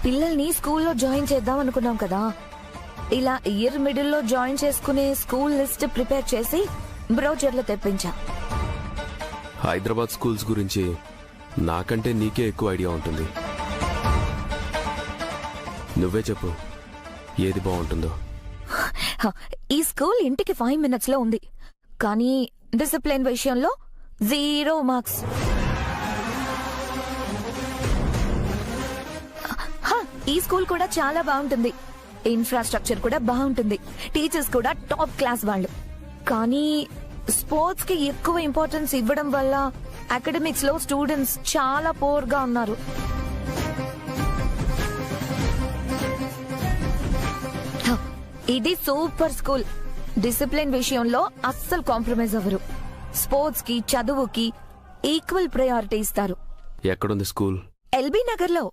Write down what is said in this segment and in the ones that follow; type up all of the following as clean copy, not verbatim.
పిల్లల్ని స్కూల్లో జాయిన్ చేద్దాం అనుకున్నాం కదా. ఇలా ఇయర్ మిడిల్ లో జాయిన్ చేసుకునే స్కూల్ లిస్ట్ ప్రిపేర్ చేసి బ్రౌచర్లో తెప్పించా. హైదరాబాద్ స్కూల్స్ గురించి నాకంటే నీకే ఎక్కువ ఐడియా ఉంటుంది. నువ్వే చెప్పు, ఏది బాగుంటుందో. ఈ స్కూల్ ఇంటికి 5 minutes లో ఉంది, కానీ డిసిప్లిన్ విషయంలో 0 మార్క్స్. ఈ స్కూల్ కూడా చాలా బాగుంటుంది, ఇన్ఫ్రాస్ట్రక్చర్ కూడా బాగుంటుంది, టీచర్స్ కూడా టాప్ క్లాస్ వాళ్ళు. కానీ స్పోర్ట్స్ కి ఎక్కువ ఇంపార్టెన్స్ ఇవ్వడం వల్ల అకాడమిక్స్ లో స్టూడెంట్స్ చాలా పూర్ గా ఉన్నారు. ఇది సూపర్ స్కూల్. డిసిప్లిన్ విషయంలో అస్సలు కాంప్రమైజ్ అవ్వరు. స్పోర్ట్స్ కి చదువుకి ఈక్వల్ ప్రయారిటీ ఇస్తారు. ఎక్కడుంది స్కూల్? ఎల్బీ నగర్ లో.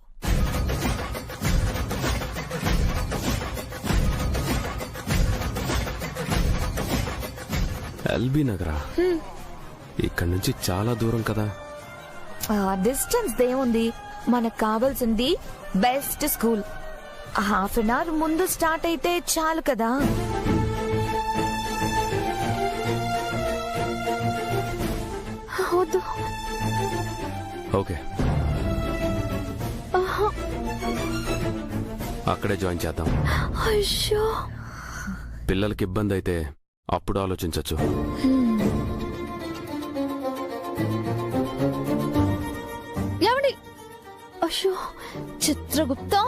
ఎల్బీ నగరా? ఇక్కడ నుంచి చాలా దూరం కదా. డిస్టెన్స్ దేముంది, మనకు కావాల్సింది బెస్ట్ స్కూల్. 1/2 hour ముందు స్టార్ట్ అయితే చాలు కదా. ఓకే, అక్కడే జాయిన్ చేద్దాం. పిల్లలకి ఇబ్బంది అయితే అప్పుడు ఆలోచించచ్చు. ఏమండి? అయ్యో, చిత్రగుప్తా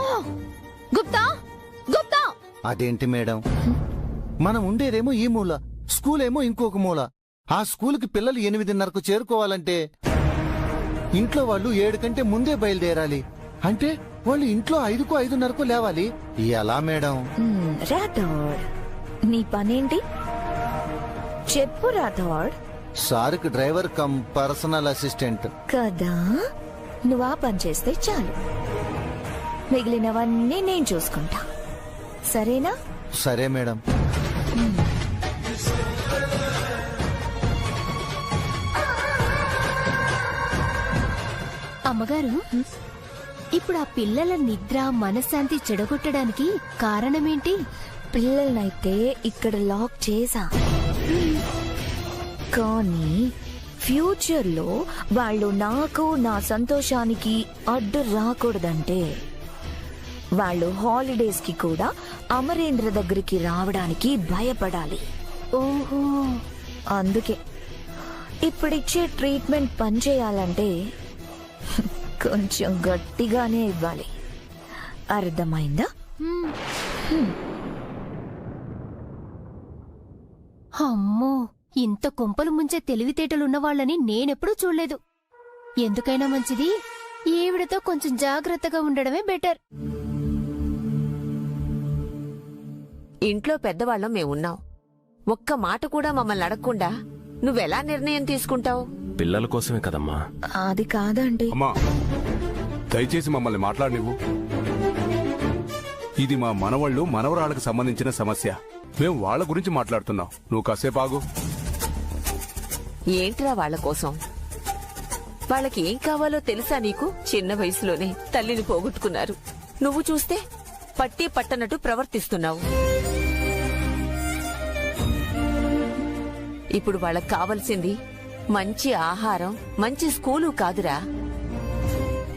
గుప్తా గుప్తా. అదేంటి మేడం, మనం ఉండేదేమో ఈ మూల, స్కూల్ ఏమో ఇంకొక మూల. ఆ స్కూల్కి పిల్లలు 8:30కు చేరుకోవాలంటే ఇంట్లో వాళ్ళు 7 కంటే ముందే బయలుదేరాలి. అంటే వాళ్ళు ఇంట్లో 5కు 5:30కు లేవాలి. ఎలా మేడం? రాథోడ్, నీ పనేంటి చెప్పు రాథోడ్. సార్కి డ్రైవర్ కమ్ పర్సనల్ అసిస్టెంట్ కదా, నువ్వు ఆ పని చేస్తే చాలు, మిగిలినవన్నీ నేను చూసుకుంటా. సరేనా? సరే మేడం. అమ్మగారు, ఇప్పుడు ఆ పిల్లల నిద్ర మనశ్శాంతి చెడగొట్టడానికి కారణమేంటి? పిల్లలనైతే ఇక్కడ లాక్ చేసా, కానీ ఫ్యూచర్ లో వాళ్ళు నాకు నా సంతోషానికి అడ్డు రాకూడదంటే వాళ్ళు హాలిడేస్ కి కూడా అమరేంద్ర దగ్గరికి రావడానికి భయపడాలి. ఓహో, అందుకే ఇప్పుడిచ్చే ట్రీట్మెంట్ పనిచేయాలంటే కొంచెం గట్టిగానే ఇవ్వాలి. అర్థమైందా? అమ్మో, ఇంత కొంపలు ముంచే తెలివితేటలున్న వాళ్ళని నేనెప్పుడూ చూడలేదు. ఎందుకైనా మంచిది ఈవిడతో కొంచెం జాగ్రత్తగా ఉండడమే బెటర్. ఇంట్లో పెద్దవాళ్ళం మేమున్నాం. ఒక్క మాట కూడా మమ్మల్ని అడగకుండా నువ్వెలా నిర్ణయం తీసుకుంటావు? పిల్లల కోసమే కదమ్మా. అది కాదండి. అమ్మా, దయచేసి మమ్మల్ని మాట్లాడనివ్వు. ఇది మా మనవళ్ళు మనవరాళ్ళకు సంబంధించిన సమస్య. మేము వాళ్ళ గురించి మాట్లాడుతున్నాం. నువ్వు కాసేపు ఆగు. ఏంట్రా వాళ్ల కోసం? వాళ్ళకి ఏం కావాలో తెలుసా నీకు? చిన్న వయసులోనే తల్లిని పోగొట్టుకున్నారు. నువ్వు చూస్తే పట్టి పట్టనట్టు ప్రవర్తిస్తున్నావు. ఇప్పుడు వాళ్ళకి కావలసింది మంచి ఆహారం, మంచి స్కూలు కాదురా,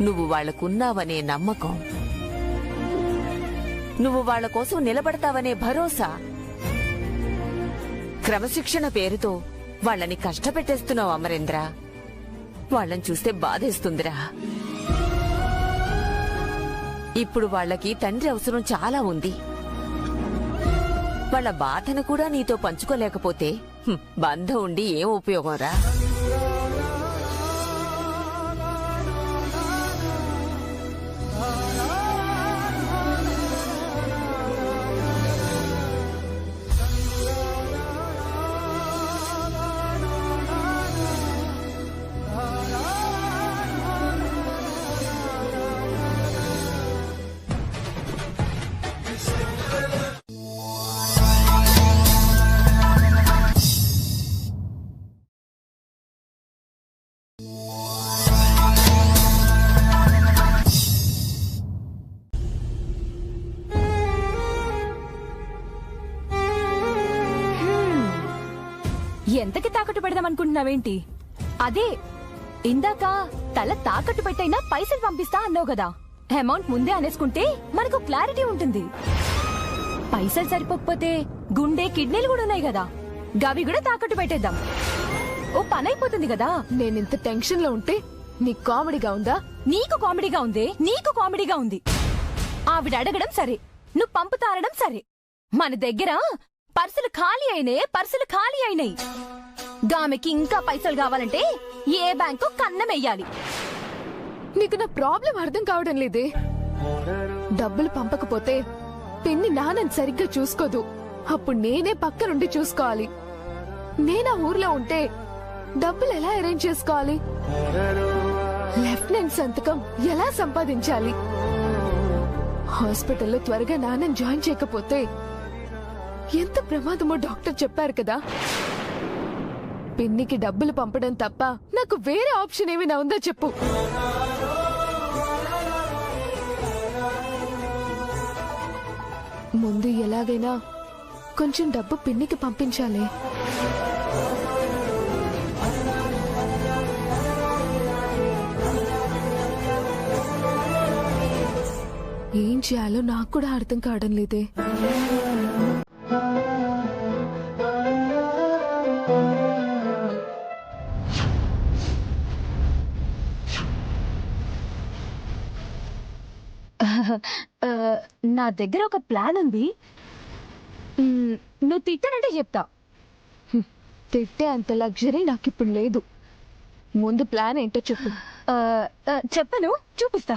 నువ్వు వాళ్లకున్నావనే నమ్మకం, నువ్వు వాళ్ల కోసం నిలబడతావనే భరోసా. క్రమశిక్షణ పేరుతో వాళ్ళని కష్టపెట్టేస్తున్నావు అమరేంద్ర. వాళ్ళని చూస్తే బాధేస్తుందిరా. ఇప్పుడు వాళ్ళకి తండ్రి అవసరం చాలా ఉంది. వాళ్ళ బాధను కూడా నీతో పంచుకోలేకపోతే బంధం ఉండి ఏం ఉపయోగం రా? అంతకి తాకట్టు పెడదాం అనుకుంటున్నావేంటి? అదే ఇందాక తల తాకట్టు పెట్టైనా పైసలు పంపిస్తా అన్నావు కదా, అమౌంట్ ముందే అనేసుకుంటే మనకు క్లారిటీ ఉంటుంది. పైసలు సరిపోకపోతే గుండె కిడ్నీలు కూడా ఉన్నాయి కదా, గవి కూడా తాకట్టు పెట్టేద్దాం. ఓ పని అయిపోతుంది కదా. నేనింత టెన్షన్ లో ఉంటే నీకు కామెడీగా ఉందా? నీకు కామెడీగా ఉందే, నీకు కామెడీగా ఉంది. ఆవిడ అడగడం సరే, నువ్వు పంపుతారడం సరే. మన దగ్గర పర్సులు ఖాళీ అయినాయి. గామెకి ఇంకా పైసలు కావాలంటే ఏ బ్యాంకు కన్నమెయ్యాలి. నీకు నా ప్రాబ్లం అర్థం కావడం లేదే. డబ్బులు పంపకపోతే పిన్ని నాన్నని సరిగ్గా చూసుకోదు. అప్పుడు నేనే పక్కనుండి చూసుకోవాలి. నేనా ఊర్లో ఉంటే డబ్బులు ఎలా అరేంజ్ చేసుకోవాలి? లెఫ్టినెంట్ సంతకం ఎలా సంపాదించాలి? హాస్పిటల్లో త్వరగా నాన్నని జాయిన్ చేయకపోతే ఎంత ప్రమాదమో డాక్టర్ చెప్పారు కదా. పిన్నికి డబ్బులు పంపడం తప్ప నాకు వేరే ఆప్షన్ ఏమైనా ఉందో చెప్పు. ముందు ఎలాగైనా కొంచెం డబ్బు పిన్నికి పంపించాలి. ఏం చేయాలో నాకు కూడా అర్థం కావడం లేదే. నా దగ్గర ఒక ప్లాన్ ఉంది. నువ్వు తిట్టానంటే చెప్తా. తిట్టే అంత లగ్జరీ నాకిప్పుడు లేదు. ముందు ప్లాన్ ఏంటో చెప్పు. చెప్పను, చూపిస్తా.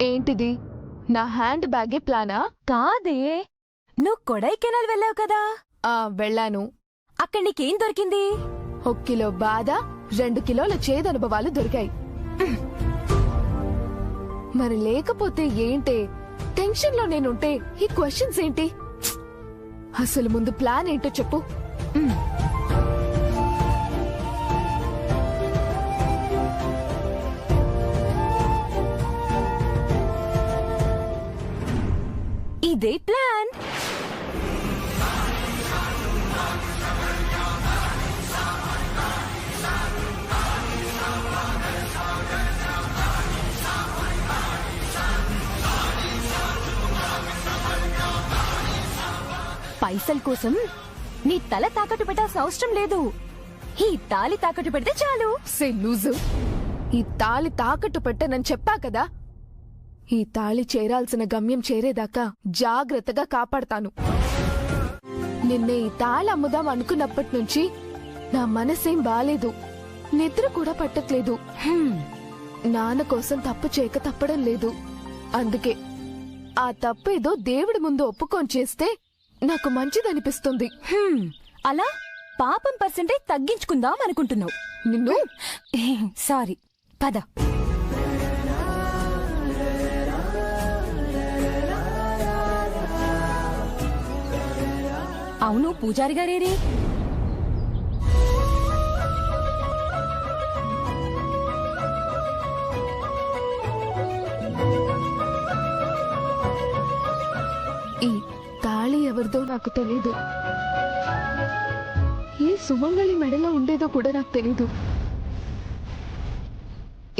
ఏంటిది? నా హ్యాండ్ బ్యాగే ప్లానా? కాదే, నువ్వు కొడైకెనాల్ వెళ్ళావు కదా. వెళ్ళాను. అక్కడ నీకేం దొరికింది? 1 కిలో బాధ, 2 కిలోల చేదనుభవాలు దొరికాయి. మరి లేకపోతే ఏంటే? టెన్షన్ లో నేనుంటే ఈ క్వశ్చన్స్ ఏంటి? అసలు ముందు ప్లాన్ ఏంటో చెప్పు. ఇదే ప్లాన్. పైసల కోసం నీ తల తాకట్టు పెట్టాల్సిన అవసరం లేదు. ఈ తాళి తాకట్టు పెడితే చాలు. లూజు. ఈ తాళి తాకట్టు పెట్టనని చెప్పా కదా. ఈ తాళి చేరాల్సిన గమ్యం చేరేదాకా జాగ్రత్తగా కాపాడతాను. నిన్నే ఈ తాళి అమ్ముదాం అనుకున్నప్పటి నుంచి నా మనసేం బాలేదు. నిద్ర కూడా పట్టట్లేదు. నాన్న కోసం తప్పు చేయక తప్పడం లేదు. అందుకే ఆ తప్పేదో దేవుడి ముందు ఒప్పుకొని చేస్తే నాకు మంచిదనిపిస్తుంది. అలా పాపం పర్సెంటేజ్ తగ్గించుకుందాం అనుకుంటున్నావు. నిన్ను సారీ, పద. అవును, పూజారి గారేరి? ఈ తాళి ఎవరిదో నాకు తెలీదు. ఏ సుమంగళి మెడలో ఉండేదో కూడా నాకు తెలీదు.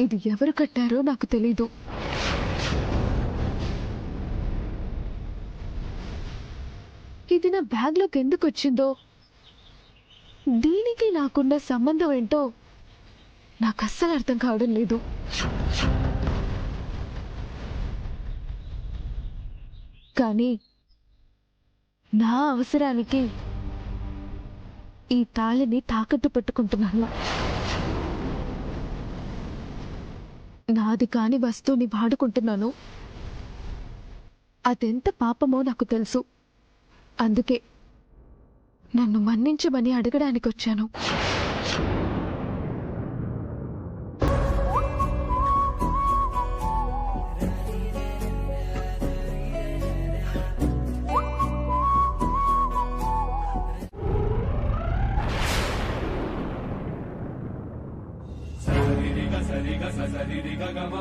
ఇది ఎవరు కట్టారో నాకు తెలీదు. ఇది నా బ్యాగ్లోకి ఎందుకు వచ్చిందో, దీనికి నాకున్న సంబంధం ఏంటో నాకు అస్సలు అర్థం కావడం లేదు. కానీ నా అవసరానికి ఈ తాళిని తాకట్టు పెట్టుకుంటున్నాను. నాది కాని వస్తువుని వాడుకుంటున్నాను. అదెంత పాపమో నాకు తెలుసు. అందుకే నన్ను మన్నించమని అడగడానికి వచ్చాను. సరిగా సరిగా సరిగా గమ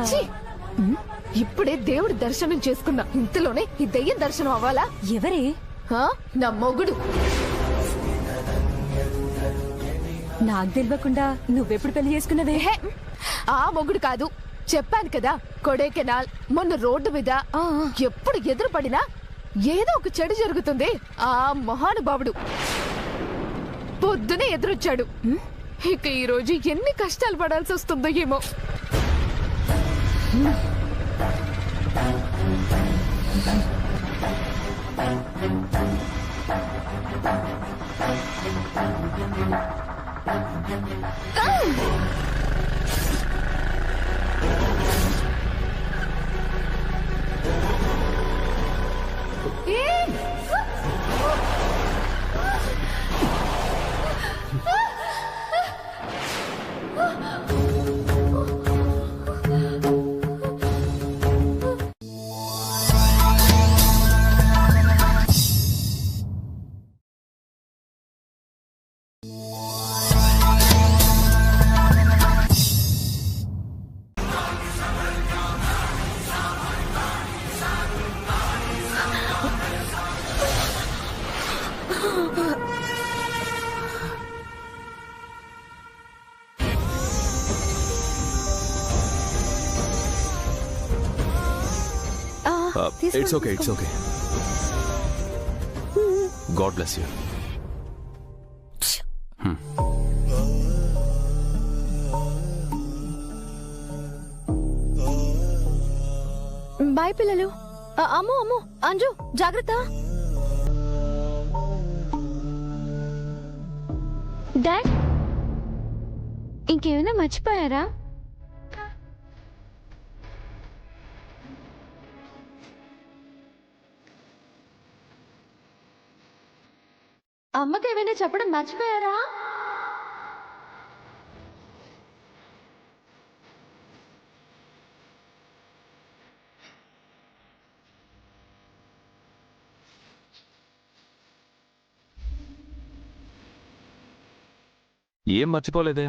ఛీ! ఇప్పుడే దేవుడి దర్శనం చేసుకున్నా, ఇంతలోనే ఈ దెయ్యం దర్శనం అవ్వాలా? ఎవరే? హా? నా మొగుడు. నాకు తెలియకుండా నువ్వెప్పుడు పెళ్లి చేసుకున్నవే? హే! ఆ మొగుడు కాదు, చెప్పాను కదా, కొడైకెనాల్ మొన్న రోడ్డు మీద ఎప్పుడు ఎదురు పడినా ఏదో ఒక చెడు జరుగుతుంది. ఆ మహానుభావుడు పొద్దునే ఎదురొచ్చాడు. ఇక ఈ రోజు ఎన్ని కష్టాలు పడాల్సి వస్తుందో ఏమో. It's okay, it's okay. God bless you. Bye పిల్లలు. అమ్మో అమ్మో, అంజు జాగ్రత్త. డాడ్, ఇంకేమైనా మర్చిపోయారా? అమ్మకి ఏమైనా చెప్పడం మర్చిపోయారా? ఏం మర్చిపోలేదే?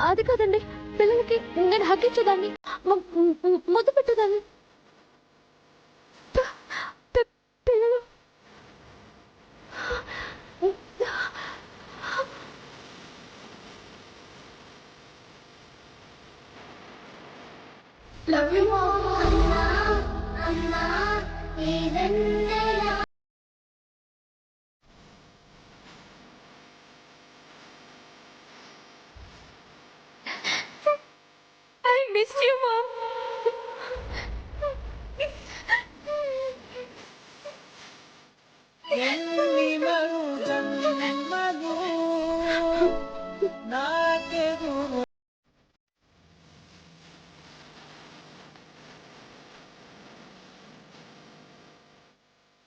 అది కాదండి, పిల్లలకి నేను హక్కించేదాన్ని, ముద్దు పెట్టేదాన్ని. పిల్లలు love you I miss you, Mom.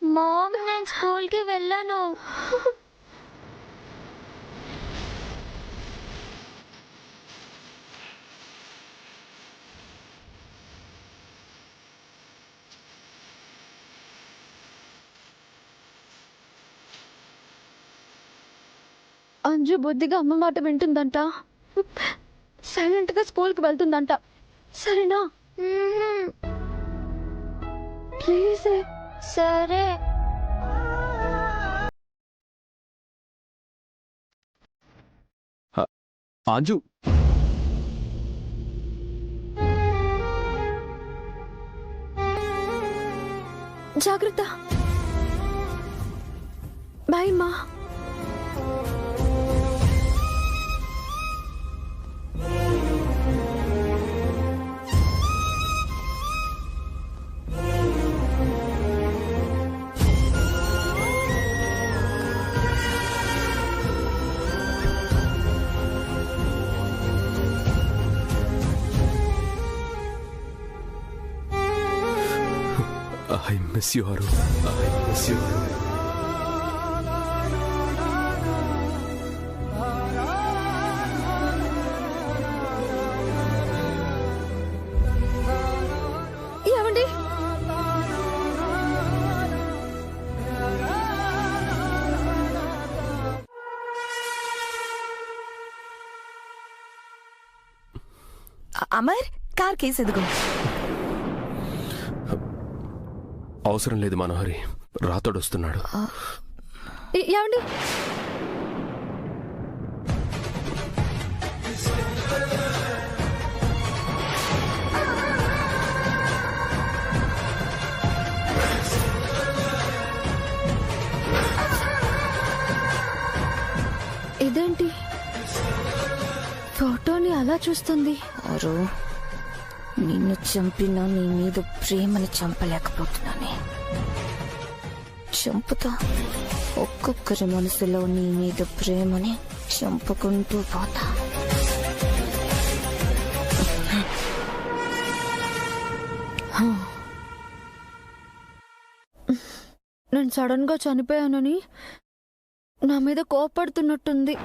Mom, నేను స్కూల్కి వెళ్ళను. అంజు బుద్ధిగా అమ్మ మాట వింటుందంట, సైలెంట్ గా స్కూల్కి వెళ్తుందంట. సరేనా? ప్లీజ్. సరే. అంజు, జాగ్రత్త. బాయ్ మా. I miss you, Aru. I miss you, Aru. ఏమండి? అమర్ కార్ కేసు ఎదుగు. అవసరం లేదు మనోహరి, రాతోడొస్తున్నాడు. ఏమండి ఇదేంటి ఫోటోని అలా చూస్తుంది? అరు నిన్ను చంపినా నీ మీద ప్రేమని చంపలేకపోతున్నానే. చంపుతా, ఒక్కొక్కరి మనసులో నీ మీద ప్రేమని చంపుకుంటూ పోతా. నేను సడన్ గా చనిపోయానని నా మీద కోపడుతున్నట్టుంది.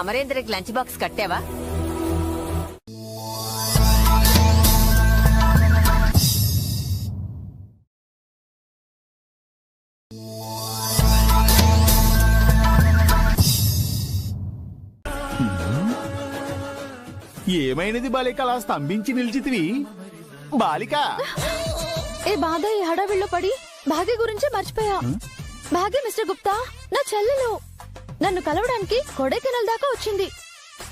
అమరేంద్రకి లంచ్ బాక్స్ కట్టావా? ఏమైనది బాలిక, అలా స్తంభించి నిలిచితివి? బాలిక ఏ బాధ ఈ హడావిడిలో పడి భాగ్య గురించి మర్చిపోయా. భాగ్య మిస్టర్ గుప్తా నా చెల్లెలు. నన్ను కలవడానికి కొడైకెనాల్ దాకా వచ్చింది,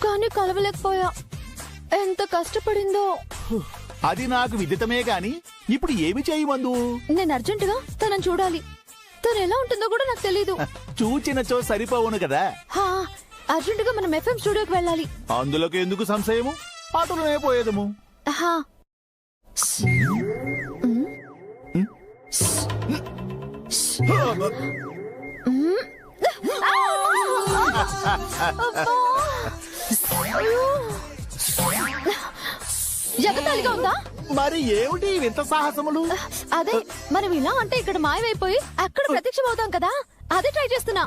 కానీ కలవలేకపోయా. ఎంత కష్టపడిందో. అది నాకు విదితమే గాని ఇప్పుడు ఏమి చేయమందు? నేను అర్జెంటుగా తనని చూడాలి. తను ఎలా ఉంటుందో కూడా నాకు తెలీదు. చూచినచో సరిపోవును కదా. హా, అర్జెంటుగా మనం ఎఫ్ఎం స్టూడియోకి వెళ్ళాలి. అందులోకి ఎందుకు సంశయము? ఆటోలోనే పోయేదము. హా. ఎగతాళిగా ఉందా? మరి ఏమిటి వింత సాహసములు? అదే మనం ఇలా అంటే ఇక్కడ మాయమైపోయి అక్కడ ప్రత్యక్షమవుతాం కదా, అదే ట్రై చేస్తున్నా.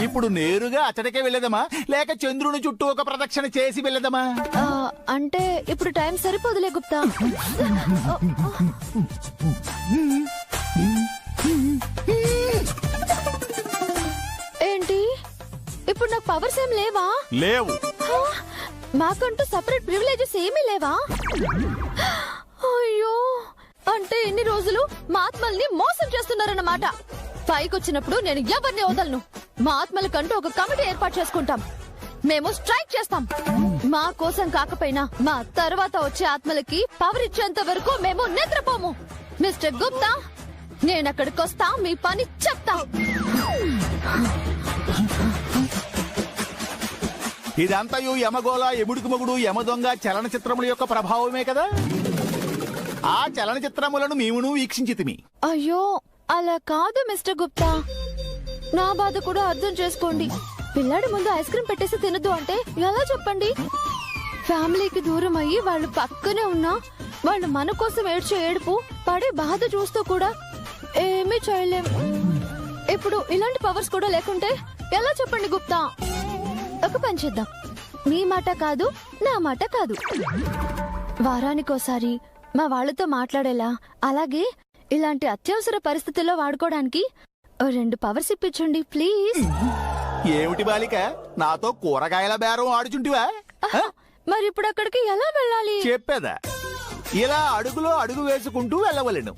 ఇప్పుడు నేరుగా అతడికే వెళ్ళదమా, లేక చంద్రుని చుట్టూ ఒక ప్రదక్షిణ చేసి వెళ్ళదమా? అంటే ఇప్పుడు టైం సరిపోదులే గుప్తా. ఏంటి ఇప్పుడు నాకు పవర్స్ ఏం లేవా? లేవు. మాకంటూ సపరేట్ ప్రివిలేజెస్ ఏమీ లేవా? అయ్యో, అంటే ఇన్ని రోజులు మా ఆత్మల్ని మోసం చేస్తున్నారన్నమాట. పైకొచ్చినప్పుడు నేను ఎవరిని వదలను. మా ఆత్మలకంటూ ఒక కమిటీ ఏర్పాటు చేసుకుంటాం. మేము స్ట్రైక్ చేస్తాం. మా కోసం కాకపోయినా మా తర్వాత వచ్చే ఆత్మలకి పవర్ ఇచ్చేంత వరకు మేము నిద్రపోము. మిస్టర్ గుప్తా, నేనక్కడికొస్తా, మీ పని చెప్తా. ఇదంతయు యమగోళ, ఎముడికి మొగుడు, యమదొంగ చలనచిత్రముల యొక్క ప్రభావమే కదా. ఆ చలనచిత్రములను మేమును వీక్షించితిమి. అయ్యో అలా కాదు మిస్టర్ గుప్తా, నా బాధ కూడా అర్థం చేసుకోండి. పిల్లాడి ముందు ఐస్ క్రీమ్ పెట్టేసి తినద్దు అంటే ఎలా చెప్పండి? ఫ్యామిలీకి దూరం అయ్యి వాళ్ళు పక్కనే ఉన్నా వాళ్ళు మన కోసం ఏడ్చే ఏడుపు, పడే బాధ చూస్తూ కూడా ఏమీ చేయలేం. ఇప్పుడు ఇలాంటి పవర్స్ కూడా లేకుంటే ఎలా చెప్పండి గుప్తా? ఒక పని చేద్దాం. నీ మాట కాదు, నా మాట కాదు, వారానికోసారి మా వాళ్ళతో మాట్లాడేలా, అలాగే ఇలాంటి అత్యవసర పరిస్థితుల్లో వాడుకోవడానికి 2 పవర్స్ ఇప్పించండి ప్లీజ్. ఏమిటి బాలిక, నాతో కూరగాయల బేరం ఆడుచుంటివా? మరి ఇప్పుడు అక్కడికి ఎలా వెళ్ళాలి? చెప్పేదా, ఇలా అడుగులో అడుగు వేసుకుంటూ వెళ్ళవలెను.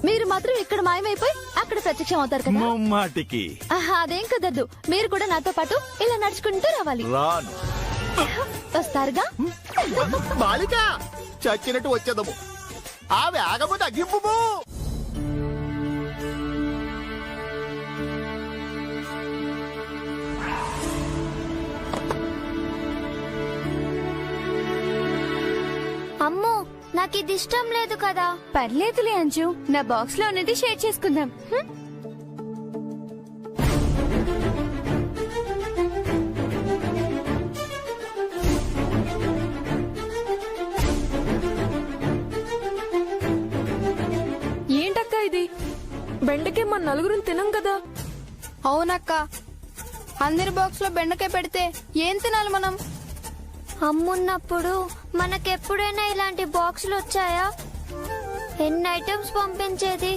మీరు మాత్రం ఇక్కడ మాయమైపోయి అక్కడ ప్రత్యక్షం అవుతారు కదా. ముమ్మాటికి అదేం కదద్దు, మీరు కూడా నాతో పాటు ఇలా నడుచుకుంటూ రావాలి. రాను. వస్తారుగా? బాలిక, చచ్చినట్టు వచ్చేదము. ఆ వేగము తగ్గింపు. నాకు ఇది ఇష్టం లేదు కదా. పర్లేదులే అంజు, నా బాక్స్ లో ఉన్నది షేర్ చేసుకుందాం. ఏంటక్క ఇది? బెండకాయ మన నలుగురిని తినం కదా. అవునక్క, అందరి బాక్స్ లో బెండకాయ పెడితే ఏం తినాలి మనం? అమ్మున్నప్పుడు మనకెప్పుడైనా ఇలాంటి బాక్సులు వచ్చాయా? ఎన్ని ఐటమ్స్ పంపించేది,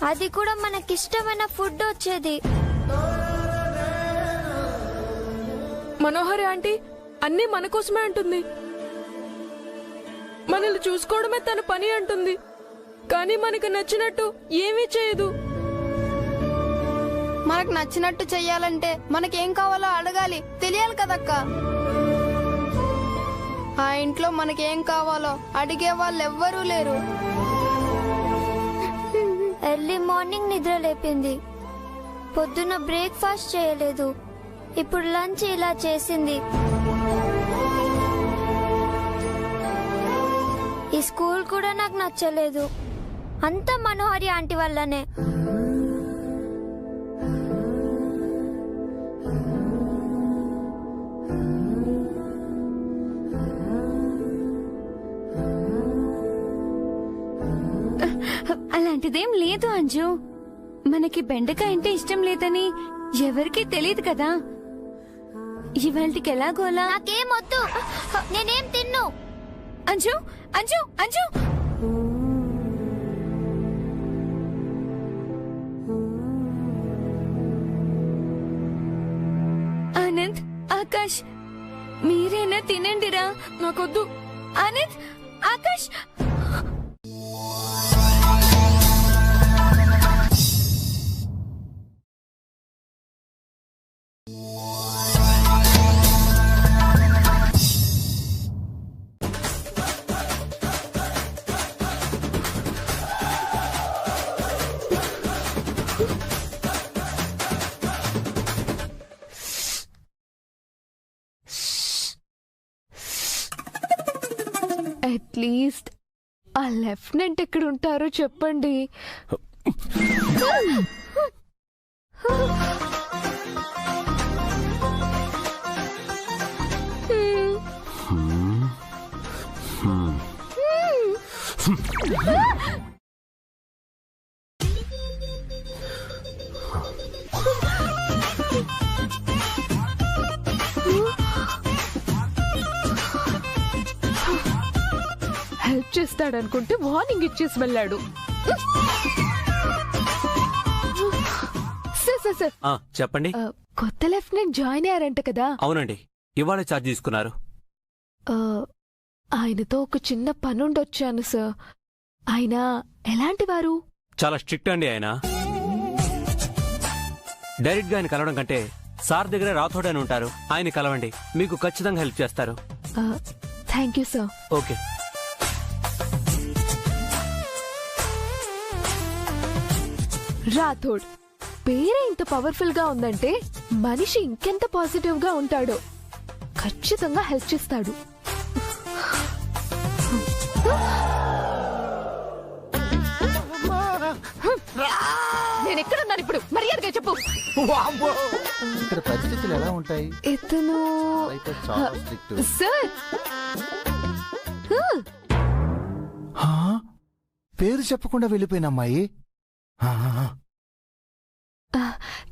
అది కూడా మనకిష్టమైన ఫుడ్ వచ్చేది. మనోహరి ఆంటీ అన్నీ మన కోసమే అంటుంది. మనల్ని చూసుకోవడమే తన పని అంటుంది, కానీ మనకు నచ్చినట్టు ఏమీ చేయదు. మనకు నచ్చినట్టు చెయ్యాలంటే మనకేం కావాలో అడగాలి, తెలియాలి కదక్క. ఆ ఇంట్లో మనకేం కావాలో అడిగే వాళ్ళు ఎవ్వరూ లేరు. ఎర్లీ మార్నింగ్ నిద్ర లేపింది, పొద్దున బ్రేక్ఫాస్ట్ చేయలేదు, ఇప్పుడు లంచ్ ఇలా చేసింది. ఈ స్కూల్ కూడా నాకు నచ్చలేదు, అంతా మనోహరి ఆంటీ వల్లనే. అలాంటిదేం లేదు అంజు, మనకి బెండకాయ అంటే ఇష్టం లేదని ఎవరికీ తెలియదు కదా. ఇవాళకి ఎలాగోలా. నాకేం వద్దు, నేనేం తిన్ను. అంజు అంజు అంజు, ఆనంద్, ఆకాష్, మీరేనా తినండిరా. నాకొద్దు. ఆనంద్, ఆకాష్. అట్లీస్ట్ ఆ లెఫ్టినెంట్ ఎక్కడ ఉంటారో చెప్పండి. హెల్ప్ చేస్తాడనుకుంటే వార్నింగ్ ఇచ్చేసి వెళ్ళాడు. సార్ చెప్పండి. కొత్త లెఫ్టినెంట్ జాయిన్ అయ్యారంట కదా? అవునండి, ఇవాళ ఛార్జ్ తీసుకున్నారు. ఆయనతో ఒక చిన్న పనుండొచ్చాను సార్. ఆయన ఎలాంటి వారు? చాలా స్ట్రిక్ట్ అండి ఆయన. డైరెక్ట్ గా ఆయన కలవడం కంటే సార్ దగ్గర రాథోడ్ అని ఉంటారు, ఆయన కలవండి, మీకు ఖచ్చితంగా హెల్ప్ చేస్తారు. Thank you sir. Okay. Rathod పేరే ఇంత పవర్ఫుల్ గా ఉందంటే మనిషి ఇంకెంత పాజిటివ్ గా ఉంటాడో. ఖచ్చితంగా హెల్ప్ చేస్తాడు. నేను ఎక్కడున్నాను ఇప్పుడు? మర్యాదగా చెప్పు. ఇక్కడ పరిస్థితులు ఎలా ఉంటాయి? ఇతను అయితే చాలా స్ట్రిక్ట్. సార్, పేరు చెప్పకుండా వెళ్ళిపోయిన అమ్మాయి.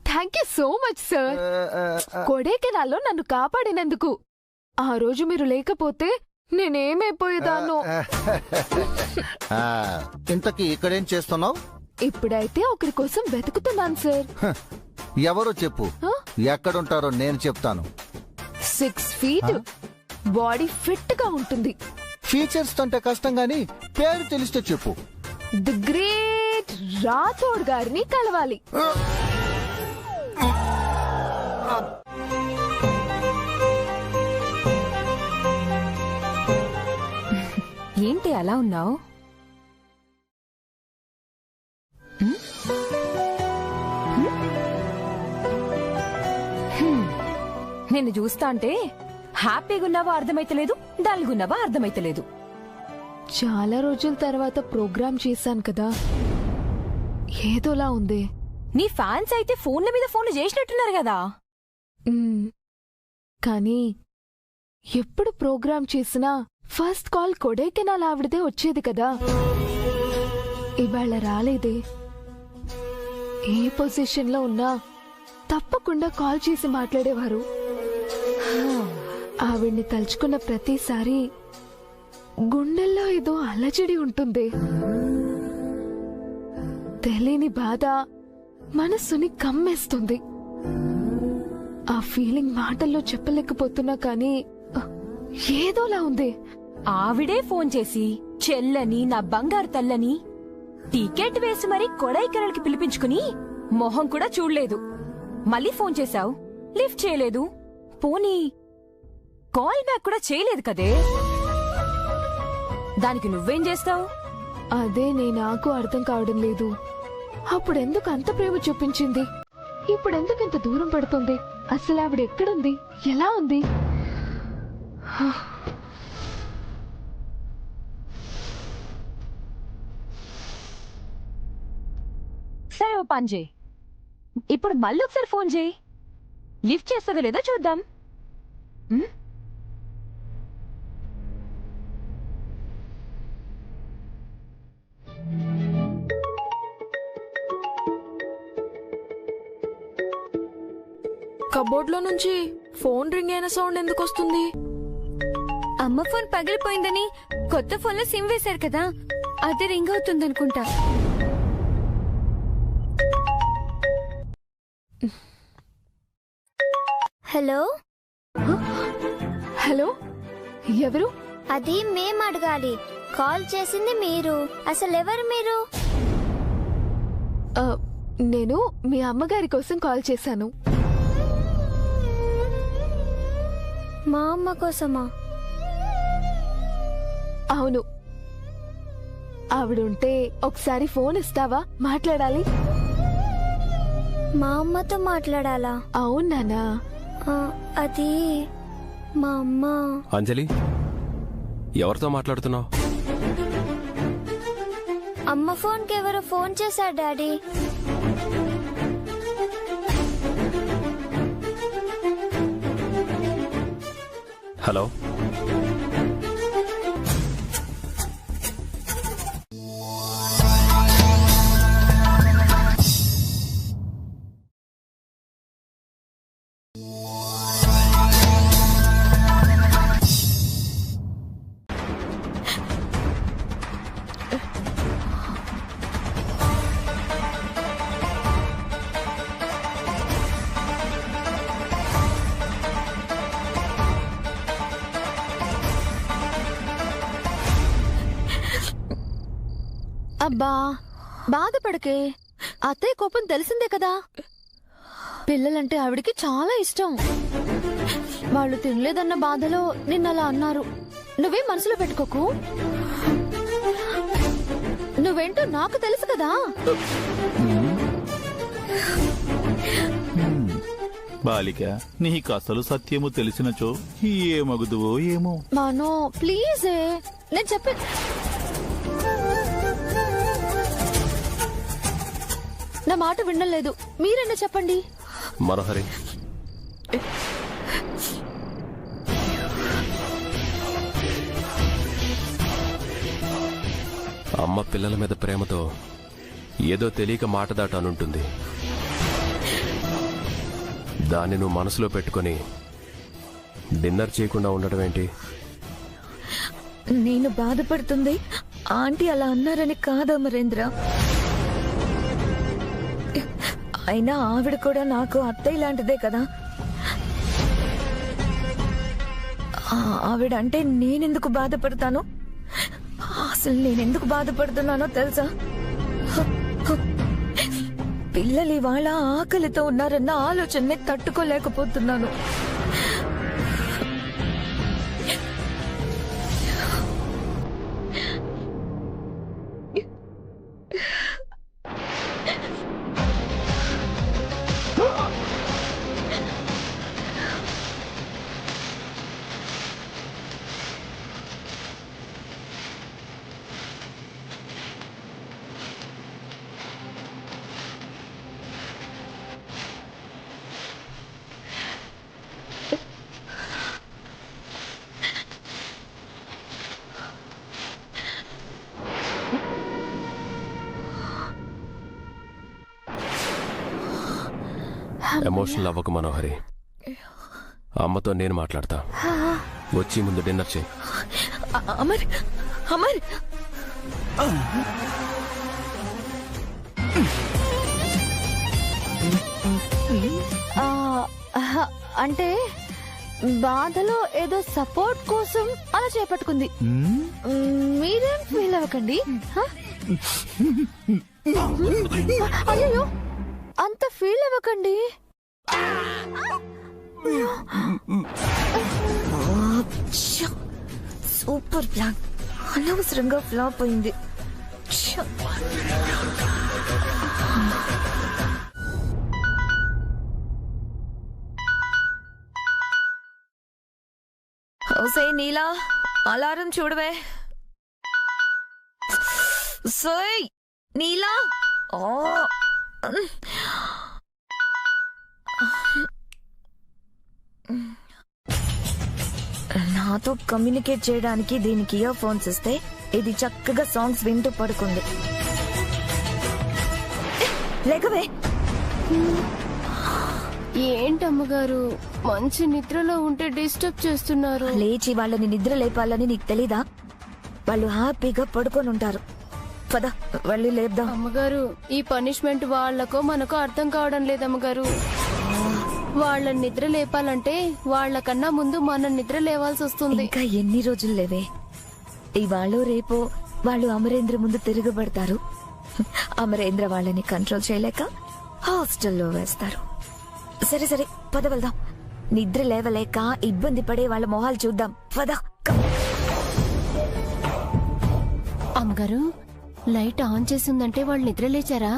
Thank you so much sir, కొడైకెనాల్లో నన్ను కాపాడినందుకు. ఆ రోజు మీరు లేకపోతే నేనేమైపోయేదాన్నో. ఇంతకీ ఇక్కడేం చేస్తున్నావు? ఇప్పుడైతే ఒకరి కోసం వెతుకుతున్నాను సార్. ఎవరో చెప్పు, ఎక్కడుంటారో నేను చెప్తాను. 6 feet, బాడీ ఫిట్ గా ఉంటుంది. ఫీచర్స్ అంటే కష్టం గాని పేరు తెలిస్తే చెప్పు. ది గ్రేట్ రాథోడ్ గారిని కలవాలి. ఏంటి అలా ఉన్నావు? నిన్ను చూస్తా అంటే హ్యాపీగా ఉన్నావో అర్థమైతలేదు, డల్గున్నావా అర్థమైతలేదు. చాలా రోజుల తర్వాత ప్రోగ్రామ్ చేశాను కదా, ఏదోలా ఉంది. నీ ఫ్యాన్స్ అయితే ఫోన్ల మీద ఫోన్లు చేసినట్టున్నారు కదా. కానీ ఎప్పుడు ప్రోగ్రామ్ చేసినా ఫస్ట్ కాల్ కొడైకెనాల్ ఆవిడదే వచ్చేది కదా. ఇవాళ రాలేదే. ఏ పొజిషన్లో ఉన్నా తప్పకుండా కాల్ చేసి మాట్లాడేవారు. ఆవిడ్ని తలుచుకున్న ప్రతిసారి గుండెల్లో ఏదో అలజడి ఉంటుంది. తెలియని బాధ మనస్సుని కమ్మేస్తుంది. ఆ ఫీలింగ్ మాటల్లో చెప్పలేకపోతున్నా కానీ ఏదోలా ఉంది. ఆవిడే ఫోన్ చేసి చెల్లని నా బంగారు తల్లని టికెట్ వేసి మరీ కొడైకెనాల్కి పిలిపించుకుని మొహం కూడా చూడలేదు. మళ్ళీ ఫోన్ చేశావు, లిఫ్ట్ చేయలేదు. పోనీ కాల్ బ్యాక్ కూడా చేయలేదు కదే. దానికి నువ్వేం చేస్తావు? అదే నాకు అర్థం కావడం లేదు. అప్పుడెందుకు అంత ప్రేమ చూపించింది, ఇప్పుడెందుకు ఇంత దూరం పడుతుంది? అసలు ఆవిడ ఎక్కడుంది, ఎలా ఉంది? సరే ఓ పని చేయి, ఇప్పుడు మళ్ళీ ఒకసారి ఫోన్ చేయి. లిఫ్ట్ చేస్తుందో లేదో చూద్దాం. కబోర్డ్ లో నుంచి ఫోన్ రింగ్ అయిన సౌండ్ ఎందుకు వస్తుంది? అమ్మ ఫోన్ పగిలిపోయిందని కొత్త ఫోన్ లో సిమ్ వేశారు కదా, అది రింగ్ అవుతుందనుకుంటా. హలో హలో, ఎవరు? అది మేం అడగాలి, కాల్ చేసింది మీరు. అసలు ఎవరు మీరు? నేను మీ అమ్మగారి కోసం కాల్ చేశాను. మా అమ్మ కోసమా? అవును. ఆవిడుంటే ఒకసారి ఫోన్ ఇస్తావా? మాట్లాడాలి. మా అమ్మతో మాట్లాడాలా? అవును నానా. అది మా అమ్మ. అంజలి, ఎవరితో మాట్లాడుతున్నావు? అమ్మ ఫోన్ కి ఎవరో ఫోన్ చేశారు డాడీ. హలో, అబ్బా బాధపడకే, అత్తయ్య కోపం తెలిసిందే కదా. పిల్లలంటే ఆవిడికి చాలా ఇష్టం. వాళ్ళు తినలేదన్న బాధలో నిన్నలా అన్నారు. నువ్వేం మనసులో పెట్టుకోకు. నువ్వేంటో నాకు తెలుసు కదా. బాలిక, నీకు అసలు సత్యము తెలిసినచో ఏమగుదువో ఏమో. మానో ప్లీజ్, నేను చెప్పే నా మాట వినలేదు. మీరన్నా చెప్పండి. మనోహరి, అమ్మ పిల్లల మీద ప్రేమతో ఏదో తెలియక మాట దాటానుంటుంది. దాన్ని నువ్వు మనసులో పెట్టుకొని డిన్నర్ చేయకుండా ఉండడం ఏంటి? నేను బాధపడుతుంది ఆంటీ అలా అన్నారని కాదా అమరేంద్ర. అయినా ఆవిడ కూడా నాకు అత్తయ్య లాంటిదే కదా. ఆవిడ అంటే నేనెందుకు బాధపడతాను? అసలు నేనెందుకు బాధపడుతున్నానో తెలుసా? పిల్లలు ఇవాళ ఆకలితో ఉన్నారన్న ఆలోచనని తట్టుకోలేకపోతున్నాను. ఎమోషనల్ అవ్వకు మనోహరి. అమ్మతో నేను మాట్లాడతా. వచ్చి ముందు డిన్నర్ చేయి. అమర్ అమర్ అంటే బాధలో ఏదో సపోర్ట్ కోసం అలా చేపట్టుకుంది. మీరేం ఫీల్ అవ్వకండి. అయ్యో అంత ఫీల్ అవ్వకండి. సూపర్ ప్లాన్ అనవసరంగా ఫ్లాప్ అయింది. ఓసే నీలా, అలారం చూడవే. సోయ్ నీలా. నాతో కమ్యూనికేట్ చేయడానికి దీనికి ఇయర్ ఫోన్స్ ఇస్తే ఇది చక్కగా సాంగ్స్ వింటూ పడుకుంది. లేకవే. ఏంటమ్మగారు మంచి నిద్రలో ఉంటే డిస్టర్బ్ చేస్తున్నారు. లేచి వాళ్ళని నిద్ర లేపాలని నీకు తెలీదా? వాళ్ళు హ్యాపీగా పడుకొని ఉంటారు. పద వెళ్ళి లేద్దాం. అమ్మగారు ఈ పనిష్మెంట్ వాళ్లకో మనకో అర్థం కావడం లేదమ్మగారు. వాళ్ళని నిద్ర లేపాలంటే వాళ్ళకన్నా ముందు మనం నిద్ర లేవాల్సి వస్తుంది. ఇంకా ఎన్ని రోజులు లేవే. ఇవాళ రేపో వాళ్ళు అమరేంద్ర ముందు తిరగబడతారు. అమరేంద్ర వాళ్ళని కంట్రోల్ చేయలేక హాస్టల్లో వేస్తారు. సరే సరే పద వెళ్దాం. నిద్ర లేవలేక ఇబ్బంది పడే వాళ్ళ మొహాలు చూద్దాం. పద. అమ్మగారు లైట్ ఆన్ చేసిందంటే వాళ్ళు నిద్ర లేచారా?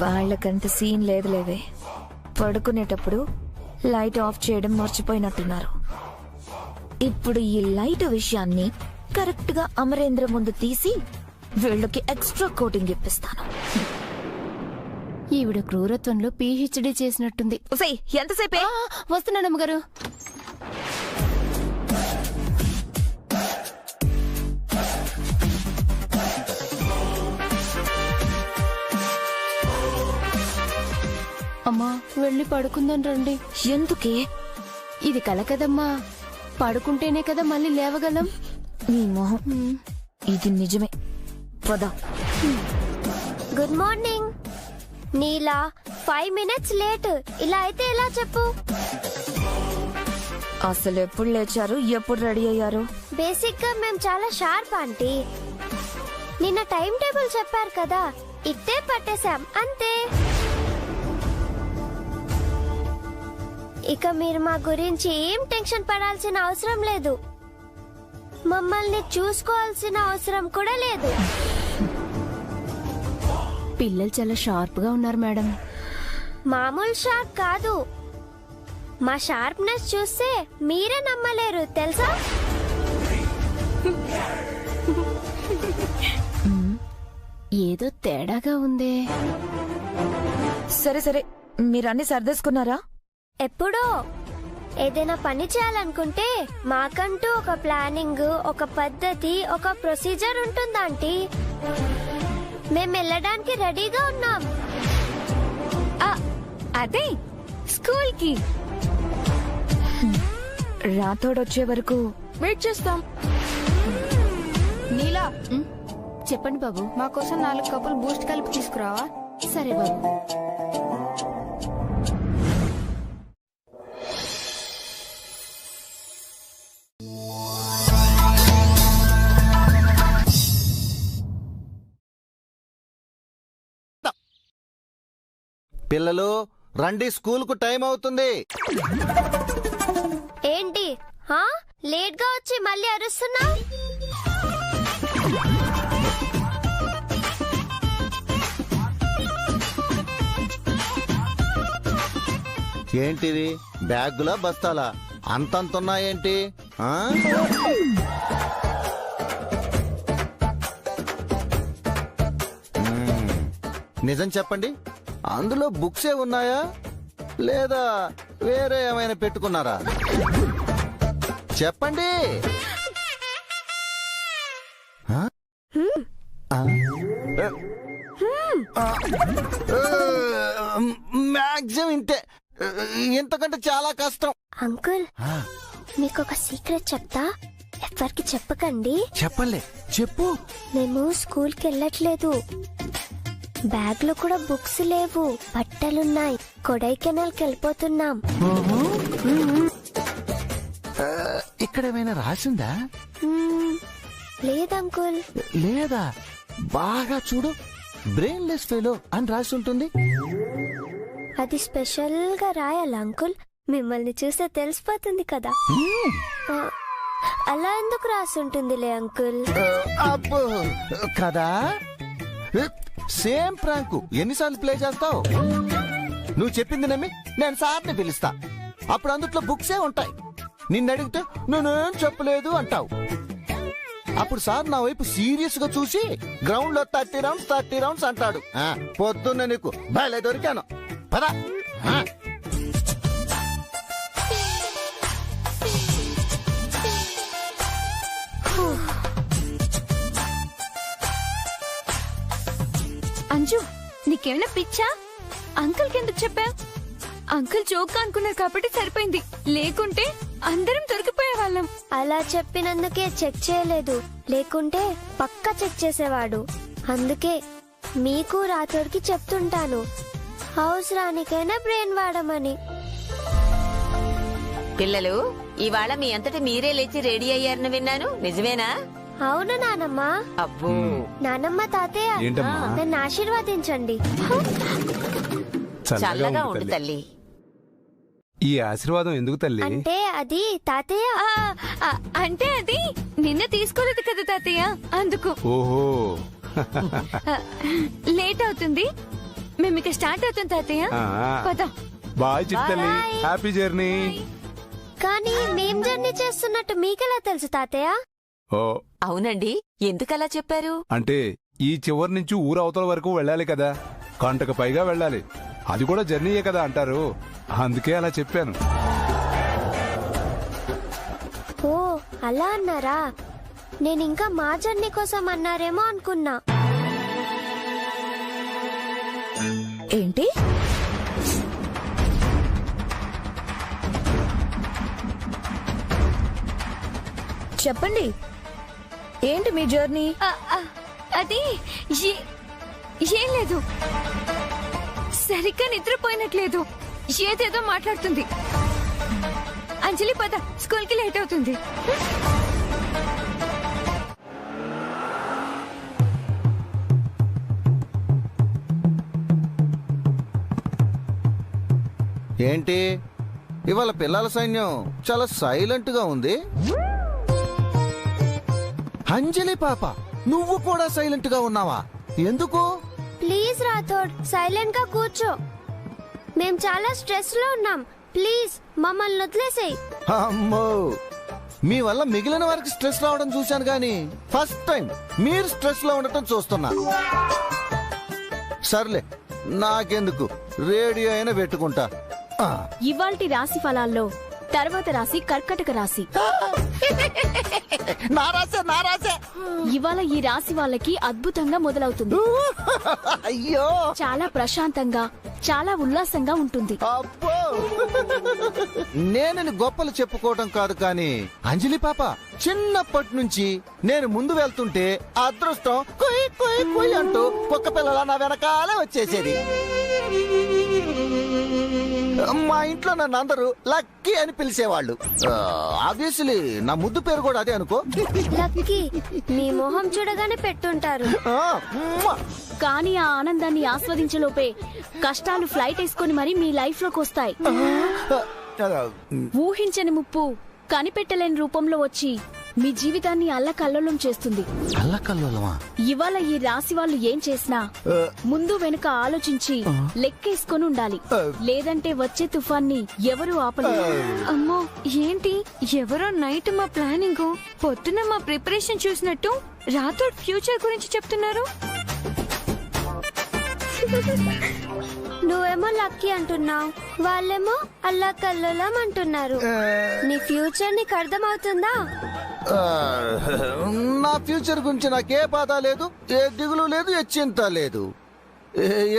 వాళ్ళకంత సీన్ లేదు లేవే. పడుకునేటప్పుడు లైట్ ఆఫ్ చేయడం మర్చిపోయినట్టున్నారు. ఇప్పుడు ఈ లైట్ విషయాన్ని కరెక్ట్ గా అమరేంద్ర ముందు తీసి వీళ్ళకి ఎక్స్ట్రా కోటింగ్ ఇప్పిస్తాను. ఈవిడ క్రూరత్వంలో పిహెచ్డి చేసినట్టుంది. ఎంతసేపే? వస్తున్నానమ్మగారు. అమ్మా వెళ్ళి పడుకుందాం రండి. ఎందుకే? ఇది కల కదమ్మా, పడుకుంటేనే కదా మళ్ళీ లేవగలం. నీ మొహం. ఇది నిజమే. పద. గుడ్ మార్నింగ్ నీలా. 5 minutes లేట్. ఇలా అయితే ఎలా చెప్పు? అసలు ఎప్పుడు లేచారు, ఎప్పుడు రెడీ అయ్యారు? బేసిక్ గా మేము చాలా షార్ప్ ఆంటీ. నిన్న టైం టేబుల్ చెప్పారు కదా, ఇట్టే పట్టేశాం అంతే. ఇక మీరు మా గురించి ఏం టెన్షన్ పడాల్సిన అవసరం లేదు. మమ్మల్ని చూసుకోవాల్సిన అవసరం కూడా లేదు. పిల్లలు చాలా షార్ప్ గా ఉన్నారు మేడం. మామూలు షార్ప్ కాదు. మా షార్ప్నెస్ చూస్తే మీరే నమ్మలేరు తెలుసా? ఏదో తేడాగా ఉందే. సరే సరే మీరన్నీ సర్దేసుకున్నారా? ఎప్పుడో. ఏదైనా పని చేయాలనుకుంటే మాకంటూ ఒక ప్లానింగ్, ఒక పద్ధతి, ఒక ప్రొసీజర్ ఉంటుందంటీ. మేము వెళ్ళడానికి రెడీగా ఉన్నాం. అదే స్కూల్ కి. రాతోడొచ్చే వరకు వెయిట్ చేస్తాం. నీలా చెప్పండి బాబు. మా కోసం 4 కప్పులు బూస్ట్ కలిపి తీసుకురావా? సరే బాబు. పిల్లలు రండి, స్కూల్ కు టైం అవుతుంది. ఏంటి లేట్ గా వచ్చి మళ్ళీ అరుస్తున్నా? ఏంటివి బ్యాగులా బస్తాలా? అంతంతున్నాయేంటి? నిజం చెప్పండి, అందులో బుక్సే ఉన్నాయా లేదా వేరే ఏమైనా పెట్టుకున్నారా? చెప్పండి. మ్యాక్సిమం ఇంతే. ఇంతకంటే చాలా కష్టం. అంకుల్ మీకు ఒక సీక్రెట్ చెప్తా, ఎవరికి చెప్పకండి. చెప్పలే, చెప్పు. మేము స్కూల్కి వెళ్ళట్లేదు, బ్యాగ్ లో కూడా బుక్స్ లేవు, బట్టలున్నాయి, కొడైకెనాల్కి వెళ్ళిపోతున్నాం. ఇక్కడేమైనా రాసిందా? లేదంకుల్. లేదా? బాగా చూడు, బ్రెయిన్లెస్ ఫెలో అని రాసి ఉంటుంది. అది స్పెషల్ గా రాయాలి అంకుల్, మిమ్మల్ని చూస్తే తెలిసిపోతుంది కదా. అలా ఎందుకు రాసి ఉంటుందిలే అంకుల్. అబ్బో కదా, సేమ్ ప్రాంకు ఎన్నిసార్లు ప్లే చేస్తావు? నువ్వు చెప్పింది నమ్మి నేను సార్ని పిలుస్తా, అప్పుడు అందుట్లో బుక్సే ఉంటాయి. నిన్ను అడిగితే నేనేం చెప్పలేదు అంటావు. అప్పుడు సార్ నా వైపు సీరియస్ గా చూసి గ్రౌండ్ లో 30 రౌండ్స్ అంటాడు. పొద్దున్న నీకు భలే దొరికాను, పద. అంజు, నీకేమైనా పిచ్చా? అంకుల్ కి ఎందుకు చెప్పావు? అంకుల్ జోక్ అనుకున్నారు కాబట్టి సరిపోయింది, లేకుంటే అందరం దొరికిపోయే వాళ్ళం. అలా చెప్పినందుకే చెక్ చేయలేదు, లేకుంటే పక్కా చెక్ చేసేవాడు. అందుకే మీకు రాతోడికి చెప్తుంటాను, అవసరానికైనా బ్రెయిన్ వాడమని. పిల్లలు, ఇవాళ మీ అంతటి మీరే లేచి రెడీ అయ్యారని విన్నాను, నిజమేనా? అవును నానమ్మ. అబ్బో. నానమ్మ, తాతయ్య, ఏంటమ్మా? నన్ను ఆశీర్వదించండి. చల్లగా ఉండు తల్లి. ఈ ఆశీర్వాదం ఎందుకు తల్లి? అంటే అది తాతయ్య, అంటే అది నిన్న తీసుకోలేదు కదా తాతయ్య, అందుకు. ఓహో. లేట్ అవుతుంది, మేము ఇక స్టార్ట్ అవుతాం తాతయ్య. పద. బాయ్ చిట్టి తల్లి, హ్యాపీ జర్నీ. కానీ మేం జర్నీ చేస్తున్నట్టు మీకెలా తెలుసు తాతయ్య? ఓ అవునండి, ఎందుకలా చెప్పారు? అంటే ఈ చివరి నుంచి ఊరు అవతల వరకు వెళ్ళాలి కదా, గంటకు పైగా వెళ్ళాలి, అది కూడా జర్నీయే కదా అంటారు, అందుకే అలా చెప్పాను. ఓ అలా అన్నారా? నేను ఇంకా మా జర్నీ కోసం అన్నారేమో అనుకున్నా. ఏంటి? చెప్పండి, ఏంటి మీ జర్నీ? అది ఏం లేదు, సరిగ్గా నిద్రపోయినట్లేదు, ఏదేదో మాట్లాడుతుంది. అంజలి, పద, స్కూల్ కి లేట్ అవుతుంది. ఏంటి ఇవాళ పిల్లల సైన్యం చాలా సైలెంట్ గా ఉంది. అంజలి పాప, నువ్వు కూడా సైలెంట్ గా ఉన్నావా? ఎందుకు? ప్లీజ్ రాథోడ్, సైలెంట్ గా కూర్చో. మేం చాలా స్ట్రెస్ లో ఉన్నాం, ప్లీజ్ మమ్మల్ని వదిలేసేయ్. అమ్మో, మీ వల్ల మిగిలిన వారికి స్ట్రెస్ రావడం చూశాను గాని ఫస్ట్ టైం మీరు స్ట్రెస్ లో ఉండటం చూస్తున్నా. సర్లే, నాకెందుకు, రేడియో అయినా పెట్టుకుంటా. ఇవాల్టి రాశి ఫలాల్లో తర్వాత రాశి కర్కటక రాశి. ఇవాళ ఈ రాశి వాళ్ళకి అద్భుతంగా మొదలవుతుంది. అయ్యో, చాలా ప్రశాంతంగా, చాలా ఉల్లాసంగా ఉంటుంది. నేనని గొప్పలు చెప్పుకోవడం కాదు కానీ అంజలి పాప, చిన్నప్పటి నుంచి నేను ముందు వెళ్తుంటే అదృష్టం కొయ్ కొయ్ కొయ్ అంటూ కుక్క పిల్లల నా వెనకాలే వచ్చేసేది. మా ఇంట్లో నన్ను అందరూ లక్కీ అని పిలిచేవాళ్ళు. ఆబ్వియస్లీ నా ముద్దు పేరు కూడా అదే అనుకో. లక్కీ, మీ మొహం చూడగానే పెట్టుంటారు. కానీ ఆ ఆనందాన్ని ఆస్వాదించలోపే కష్టాలు ఫ్లైట్ వేసుకుని మరీ మీ లైఫ్ లోకి వస్తాయి. ఊహించని ముప్పు కనిపెట్టలేని రూపంలో వచ్చి మీ జీవితాన్ని అల్లకల్లోలం చేస్తుంది. అల్లకల్లోలమా? ఇవాళ ఈ రాశి వాళ్ళు ఏం చేసినా ముందు వెనుక ఆలోచించి లెక్కేసుకొని ఉండాలి, లేదంటే వచ్చే తుఫాన్ని ఎవరు ఆపలేరు. అమ్మో, ఏంటి ఎవరో నైట్ మా ప్లానింగ్, పొద్దున మా ప్రిపరేషన్ చూసినట్టు రాథోడ్ ఫ్యూచర్ గురించి చెప్తున్నారు. నువ్వేమో లక్కీ అంటున్నావు, వాళ్ళేమో అల్లా కల్లోలం అంటున్నారు. నీ ఫ్యూచర్ నీకు అర్థమవుతుందా? నా ఫ్యూచర్ గురించి నాకే బాధ లేదు, ఏ దిగులు లేదు, ఏ చింత లేదు.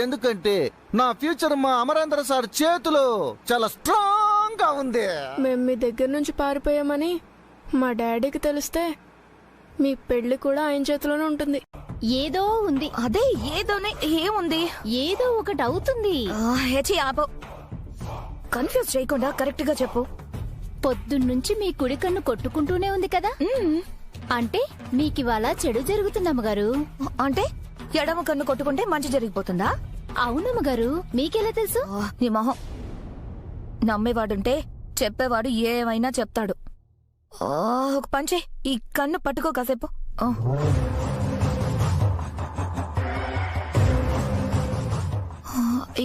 ఎందుకంటే నా ఫ్యూచర్ మా అమరేంద్ర సార్ చేతిలో చాలా స్ట్రాంగ్ గా ఉంది. మేము మీ దగ్గర నుంచి పారిపోయామని మా డాడీకి తెలిస్తే మీ పెళ్లి కూడా ఆయన చేతిలోనే ఉంటుంది. ఏదో ఉంది. అదే ఏదోనే ఏముంది, ఏదో ఒకటి అవుతుంది. హెచి ఆపో, కన్ఫ్యూజ్ చేయకుండా కరెక్ట్ గా చెప్పు. పొద్దున్నుంచి మీ కుడి కన్ను కొట్టుకుంటూనే ఉంది కదా, అంటే మీకివాళ చెడు జరుగుతుందమ్మగారు. అంటే ఎడమ కన్ను కొట్టుకుంటే మంచి జరిగిపోతుందా? అవునమ్మగారు, మీకెలా తెలుసు? నీ మొహం. నమ్మేవాడుంటే చెప్పేవాడు ఏమైనా చెప్తాడు. ఒక పంచే, ఈ కన్ను పట్టుకో కాసేపు.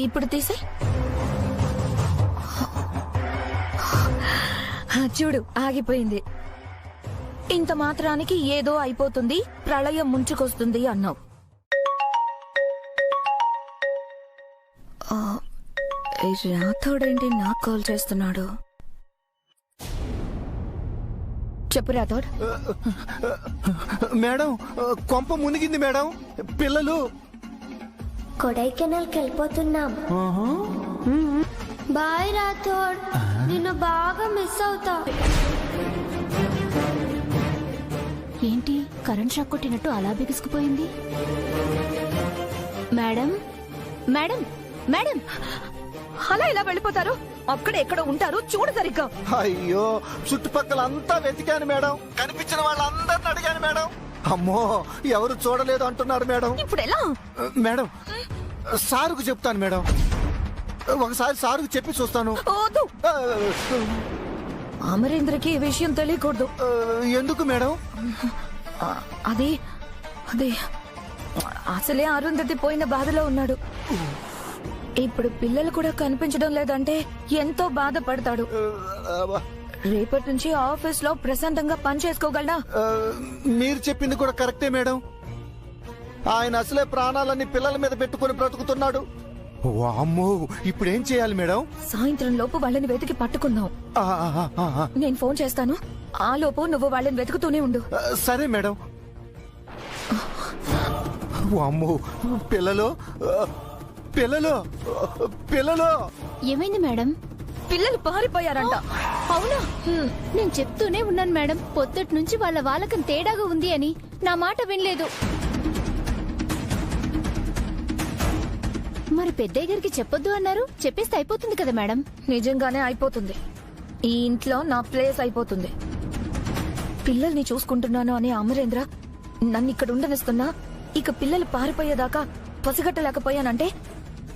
ఇప్పుడు తీసే. చూడు, ఆగిపోయింది. ఇంత మాత్రానికి ఏదో అయిపోతుంది, ప్రళయం ముంచుకొస్తుంది అన్నావు. రాథోడేంటి నాకు కాల్ చేస్తున్నాడు? చెప్పు రాథోడ్. మేడం, కొంప మునిగింది మేడం. పిల్లలు కొడైకెనాల్కి వెళ్ళిపోతున్నాం. బాయ్ రాథోడ్, నిన్ను బాగా మిస్ అవుతా. ఏంటి కరెంట్ షాక్ కొట్టినట్టు అలా బిగుసుకుపోయింది? మేడం మేడం మేడం, అలా ఇలా వెళ్ళిపోతారు? అక్కడ ఎక్కడ ఉంటారు చూడు సరిగ్గా. అయ్యో, చుట్టుపక్కల అంతా వెతికాను మేడం, కనిపించిన వాళ్ళందరిని అడిగాను మేడం. అమ్మో, ఎవరు చూడలేదు అంటున్నారు మేడం. ఇప్పుడు ఎలా? మేడం, సారుకు చెప్తాను మేడం. ఒకసారి సారుకు చెప్పి చూస్తాను. అమరేంద్రకి ఈ విషయం తెలియకూడదు. ఎందుకు మేడం? అది అది అసలే అరుంధతి పోయిన బాధలో ఉన్నాడు. ఇప్పుడు పిల్లలు కూడా కనిపించడం లేదంటే ఎంతో బాధపడతాడు. రేపటి నుంచి ఆఫీస్ లో ప్రశాంతంగా పని చేసుకోగలడా? మీరు చెప్పింది కూడా కరెక్టే మేడం. ఆయన అసలే ప్రాణాలన్నీ పిల్లల మీద పెట్టుకుని బ్రతుకుతున్నాడు. అమ్మో, ఇప్పుడు ఏం చేయాలి మేడం? సాయంత్రం లోపు వాళ్ళని వెతికి పట్టుకుందాం. నేను ఫోన్ చేస్తాను, ఆ లోపు నువ్వు వాళ్ళని వెతుకుతూనే ఉండు. సరే మేడం. అమ్మో, పిల్లలు పిల్లలు పిల్లలు. ఏమైంది మేడం? పిల్లలు పారిపోయారంట. అవునా? నేను చెప్తూనే ఉన్నాను మేడం, పొద్దుటి నుంచి వాళ్ళ వాలకం తేడాగా ఉంది అని. నా మాట వినలేదు. మరి పెద్దయ్య గారికి చెప్పొద్దు అన్నారు, చెప్పేస్తే అయిపోతుంది కదా మేడం? నిజంగానే అయిపోతుంది. ఈ ఇంట్లో నా ప్లేస్ అయిపోతుంది. పిల్లల్ని చూసుకుంటున్నాను అనే అమరేంద్ర నన్ను ఇక్కడ ఉండనిస్తున్నా, ఇక పిల్లలు పారిపోయేదాకా పసిగట్టలేకపోయానంటే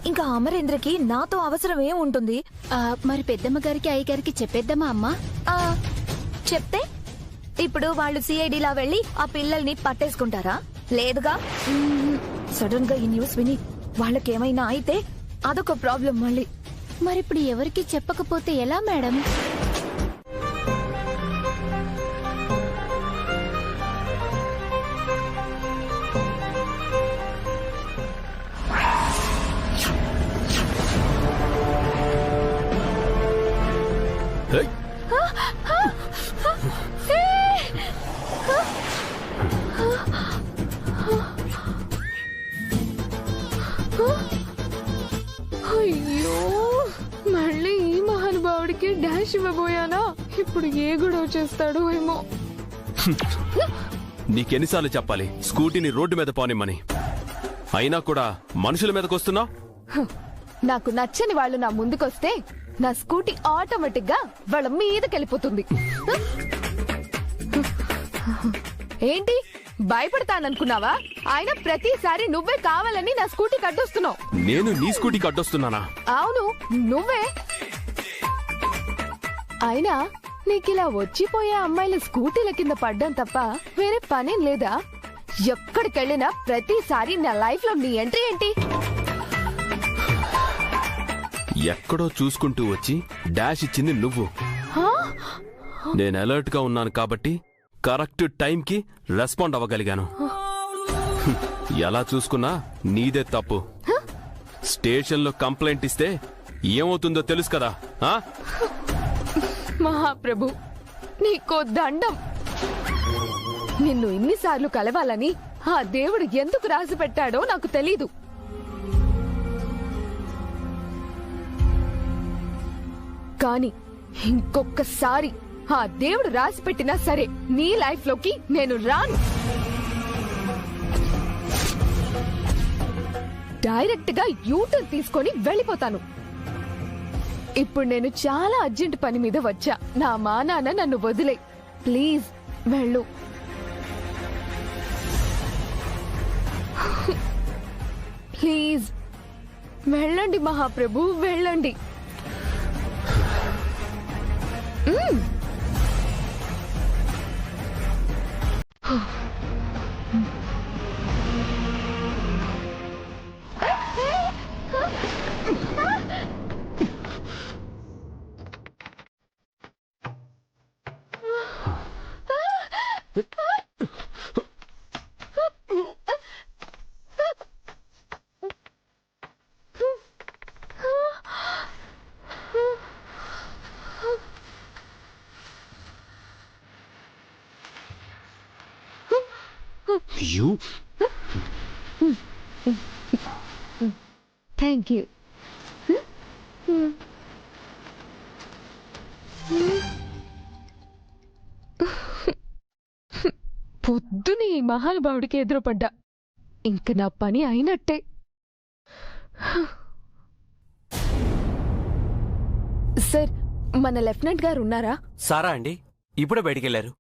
ఇంకా అమరేంద్రకి నాతో అవసరం ఏముంటుంది? మరి పెద్దమ్మ గారికి అయ్యగారికి చెప్పేద్దామా అమ్మా? చెప్తే ఇప్పుడు వాళ్ళు సిఐడిలా వెళ్లి ఆ పిల్లల్ని పట్టేసుకుంటారా? లేదుగా. సడన్ గా ఈ న్యూస్ విని వాళ్ళకేమైనా అయితే అదొక ప్రాబ్లం మళ్ళీ. మరిప్పుడు ఎవరికి చెప్పకపోతే ఎలా మేడం? అయ్యో, మళ్ళీ ఈ మహానుభావుడికి డాష్ ఇవ్వబోయానా? ఇప్పుడు ఏ గొడవ చేస్తాడో ఏమో. నీకెన్నిసార్లు చెప్పాలి స్కూటీని రోడ్డు మీద పోనిమ్మని? అయినా కూడా మనుషుల మీదకొస్తున్నా. నాకు నచ్చని వాళ్ళు నా ముందుకొస్తే నా స్కూటీ ఆటోమేటిక్ గా వాళ్ళ మీదకెళ్ళిపోతుంది. ఏంటి భయపడతాననుకున్నావా? ఆయన ప్రతిసారి నువ్వే కావాలని నా స్కూటీకి అడ్డొస్తున్నావు. నేను నీ స్కూటీకి అడ్డొస్తున్నానా? అవును, నువ్వే. అయినా నీకిలా వచ్చిపోయే అమ్మాయిల స్కూటీల కింద పడ్డం తప్ప వేరే పనేం లేదా? ఎక్కడికెళ్ళినా ప్రతిసారి నా లైఫ్ లో నీ ఎంట్రీ ఏంటి? ఎక్కడో చూసుకుంటూ వచ్చి డాష్ ఇచ్చింది నువ్వు. నేను అలర్ట్ గా ఉన్నాను కాబట్టి కరెక్ట్ టైంకి రెస్పాండ్ అవ్వగలిగాను. ఎలా చూసుకున్నా నీదే తప్పు. స్టేషన్లో కంప్లైంట్ ఇస్తే ఏమవుతుందో తెలుసు కదా? మహాప్రభు, నీకో దండం. నిన్ను ఇన్నిసార్లు కలవాలని ఆ దేవుడు ఎందుకు రాసి పెట్టాడో నాకు తెలీదు. కానీ ఇంకొకసారి ఆ దేవుడు రాసి పెట్టినా సరే నీ లైఫ్ లోకి నేను రాను. డైరెక్ట్ గా యూటర్న్ తీసుకొని వెళ్ళిపోతాను. ఇప్పుడు నేను చాలా అర్జెంట్ పని మీద వచ్చా. నా మా నాన్న నన్ను వదిలే. ప్లీజ్ వెళ్ళు. ప్లీజ్ వెళ్ళండి మహాప్రభు, వెళ్ళండి. You? Thank you. పొద్దుని ఈ మహానుభావుడికి ఎదురుపడ్డా. ఇంక నా పని అయినట్టే. సార్, మన లెఫ్టినెంట్ గారు ఉన్నారా? సారా అండి, ఇప్పుడే బయటికెళ్లారు.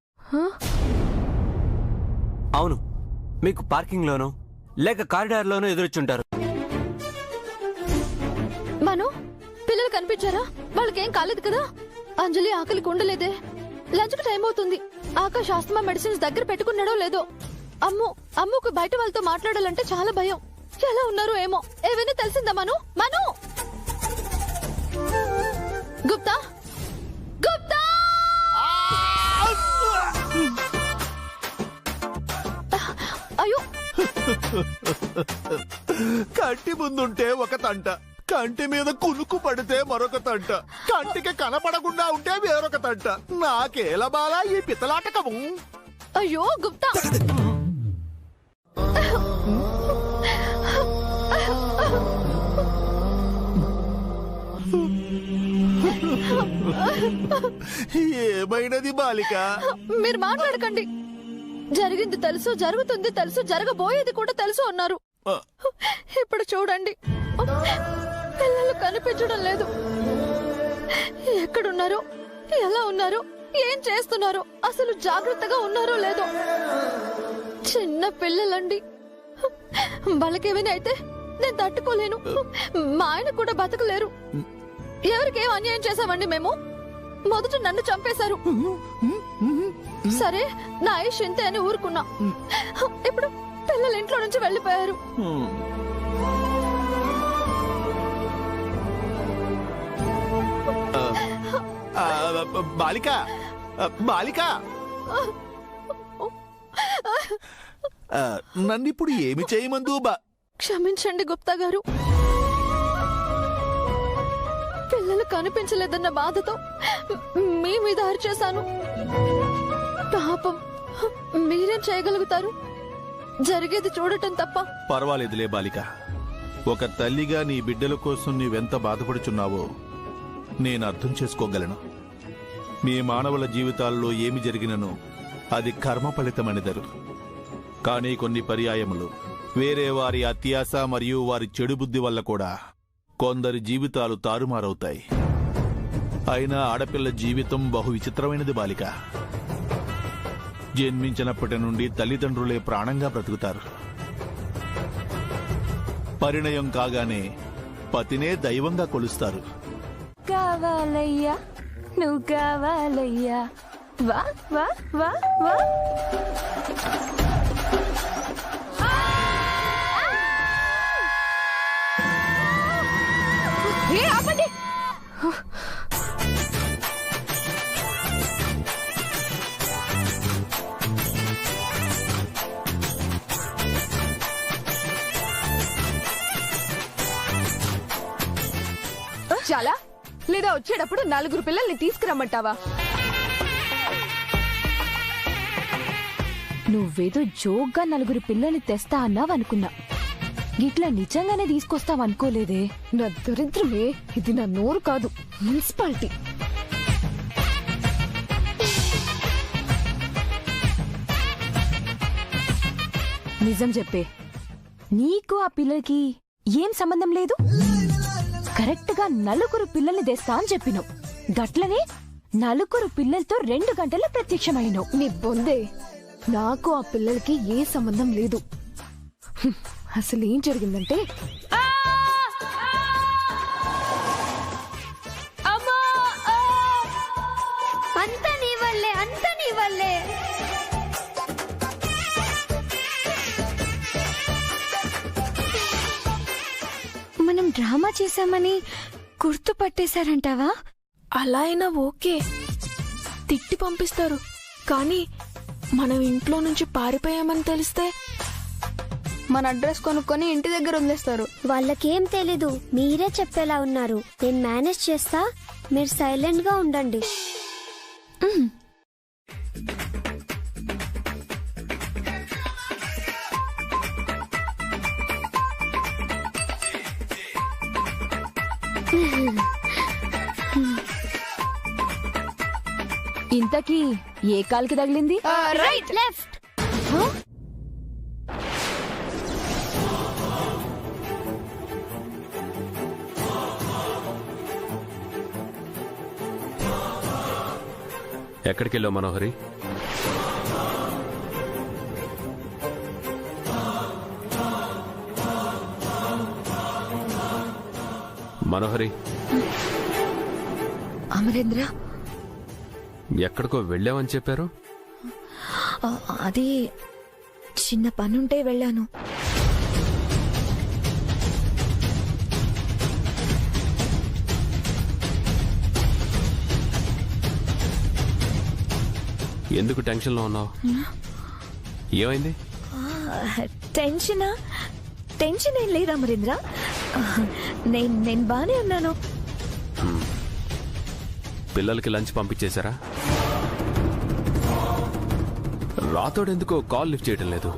అవును, మీకు పార్కింగ్ లోనో లేక కారిడార్ లోనో ఎదురొచ్చుంటారు. మను, పిల్లలు కనిపించారా? వాళ్ళకేం కాలేదు కదా? అంజలి ఆకలికి ఉండలేదే. లంచ్ కు టైం అవుతుంది. ఆకాష్ ఆస్తమా మెడిసిన్స్ దగ్గర పెట్టుకున్నాడో లేదో. అమ్ముకు బయట వాళ్ళతో మాట్లాడాలంటే చాలా భయం. ఎలా ఉన్నారో ఏమో. ఏమైనా తెలిసిందా మను? మను, గుప్తా, గుప్తా! అయ్యో, కంటి ముందుంటే ఒక తంట, కంటి మీద కునుకు పడితే మరొక తంట, కంటికి కనపడకుండా ఉంటే వేరొక తంట. నాకేల బాలా ఈ పిత్తలాటకము. అయ్యో గుప్తా! ఏమైనది బాలిక? మీరు మాట్లాడకండి. జరిగింది తెలుసు, జరుగుతుంది తెలుసు, జరగబోయేది కూడా తెలుసు అన్నారు. ఇప్పుడు చూడండి, పిల్లలు కనిపించడం లేదు. ఎక్కడున్నారో, ఎలా ఉన్నారో, ఏం చేస్తున్నారో, అసలు జాగ్రత్తగా ఉన్నారో లేదో. చిన్న పిల్లలండి. వాళ్ళకేమైనా అయితే నేను తట్టుకోలేను. మా ఆయన కూడా బతకలేరు. ఎవరికేం అన్యాయం చేశామండి మేము? మొదట నన్ను చంపేశారు. సరే, నా ఆయుష్ ఇంతే అని ఊరుకున్నా. ఇప్పుడు పిల్లలు ఇంట్లో నుంచి వెళ్ళిపోయారు. బాలిక, బాలిక, నన్నిప్పుడు ఏమి చేయమందు? క్షమించండి గుప్తా గారు. పిల్లలు కనిపించలేదన్న బాధతో మీ మీద అరిచేశాను. పాపం, మీరేం చేయగలుగుతారు? జరిగేది చూడటం తప్ప. పర్వాలేదులే బాలిక. ఒక తల్లిగా నీ బిడ్డల కోసం నీవెంత బాధపడుచున్నావో నేను అర్థం చేసుకోగలను. మీ మానవుల జీవితాల్లో ఏమి జరిగినను అది కర్మ ఫలితమనిదరు. కానీ కొన్ని పర్యాయములు వేరే వారి అత్యాశ మరియు వారి చెడు బుద్ధి వల్ల కూడా కొందరి జీవితాలు తారుమారవుతాయి. అయినా ఆడపిల్ల జీవితం బహు విచిత్రమైనది బాలిక. జన్మించినప్పటి నుండి తల్లిదండ్రులే ప్రాణంగా బ్రతుకుతారు. పరిణయం కాగానే పతినే దైవంగా కొలుస్తారు. కావాలయ్యా, నువ్వు కావాలయ్యా, వా వా వా వా. ఆపండి! చాలా లేదా వచ్చేటప్పుడు 4 పిల్లల్ని తీసుకురమ్మంటావా? నువ్వేదో జోగ్గా 4 పిల్లల్ని తెస్తా అన్నావనుకున్నా. ఇట్లా నిజంగానే తీసుకొస్తావనుకోలేదే. నా దరిద్రమే ఇది. నా నోరు కాదు, మున్సిపాలిటీ. నిజం చెప్పే, నీకు ఆ పిల్లకి ఏం సంబంధం లేదు. కరెక్ట్ గా 4 పిల్లల్ని తెస్తా అని చెప్పినావు. గట్లనే 4 పిల్లలతో 2 గంటల్లో ప్రత్యక్షమైనావు. నీ బొందే, నాకు ఆ పిల్లలకి ఏ సంబంధం లేదు. అసలు ఏం జరిగిందంటే, అంతా నీ వల్లే, అంతా నీ వల్లే. మనం డ్రామా చేశామని గుర్తుపట్టేశారంటావా? అలా అయినా ఓకే, తిట్టి పంపిస్తారు. కానీ మనం ఇంట్లో నుంచి పారిపోయామని తెలిస్తే మన అడ్రస్ కొనుక్కొని ఇంటి దగ్గర వదిలేస్తారు. వాళ్ళకేం తెలీదు, మీరే చెప్పేలా ఉన్నారు. నేను మేనేజ్ చేస్తా, మీరు సైలెంట్ గా ఉండండి. ఇంతకీ ఏ కాలుకి తగిలింది? Right, left. ఎక్కడికి వెళ్ళావు మనోహరి? మనోహరి, అమరేంద్ర, ఎక్కడికో వెళ్ళావని చెప్పారు. అది చిన్న పనుంటే వెళ్ళాను. ఎందుకు టెన్షన్లో ఉన్నావు? ఏమైంది? టెన్షనా? టెన్షన్ ఏం లేదు అమరేంద్ర, నేను బానే ఉన్నాను. పిల్లలకి లంచ్ పంపించేశారా? రాతోడు ఎందుకో కాల్ లిఫ్ట్ చేయడం లేదు.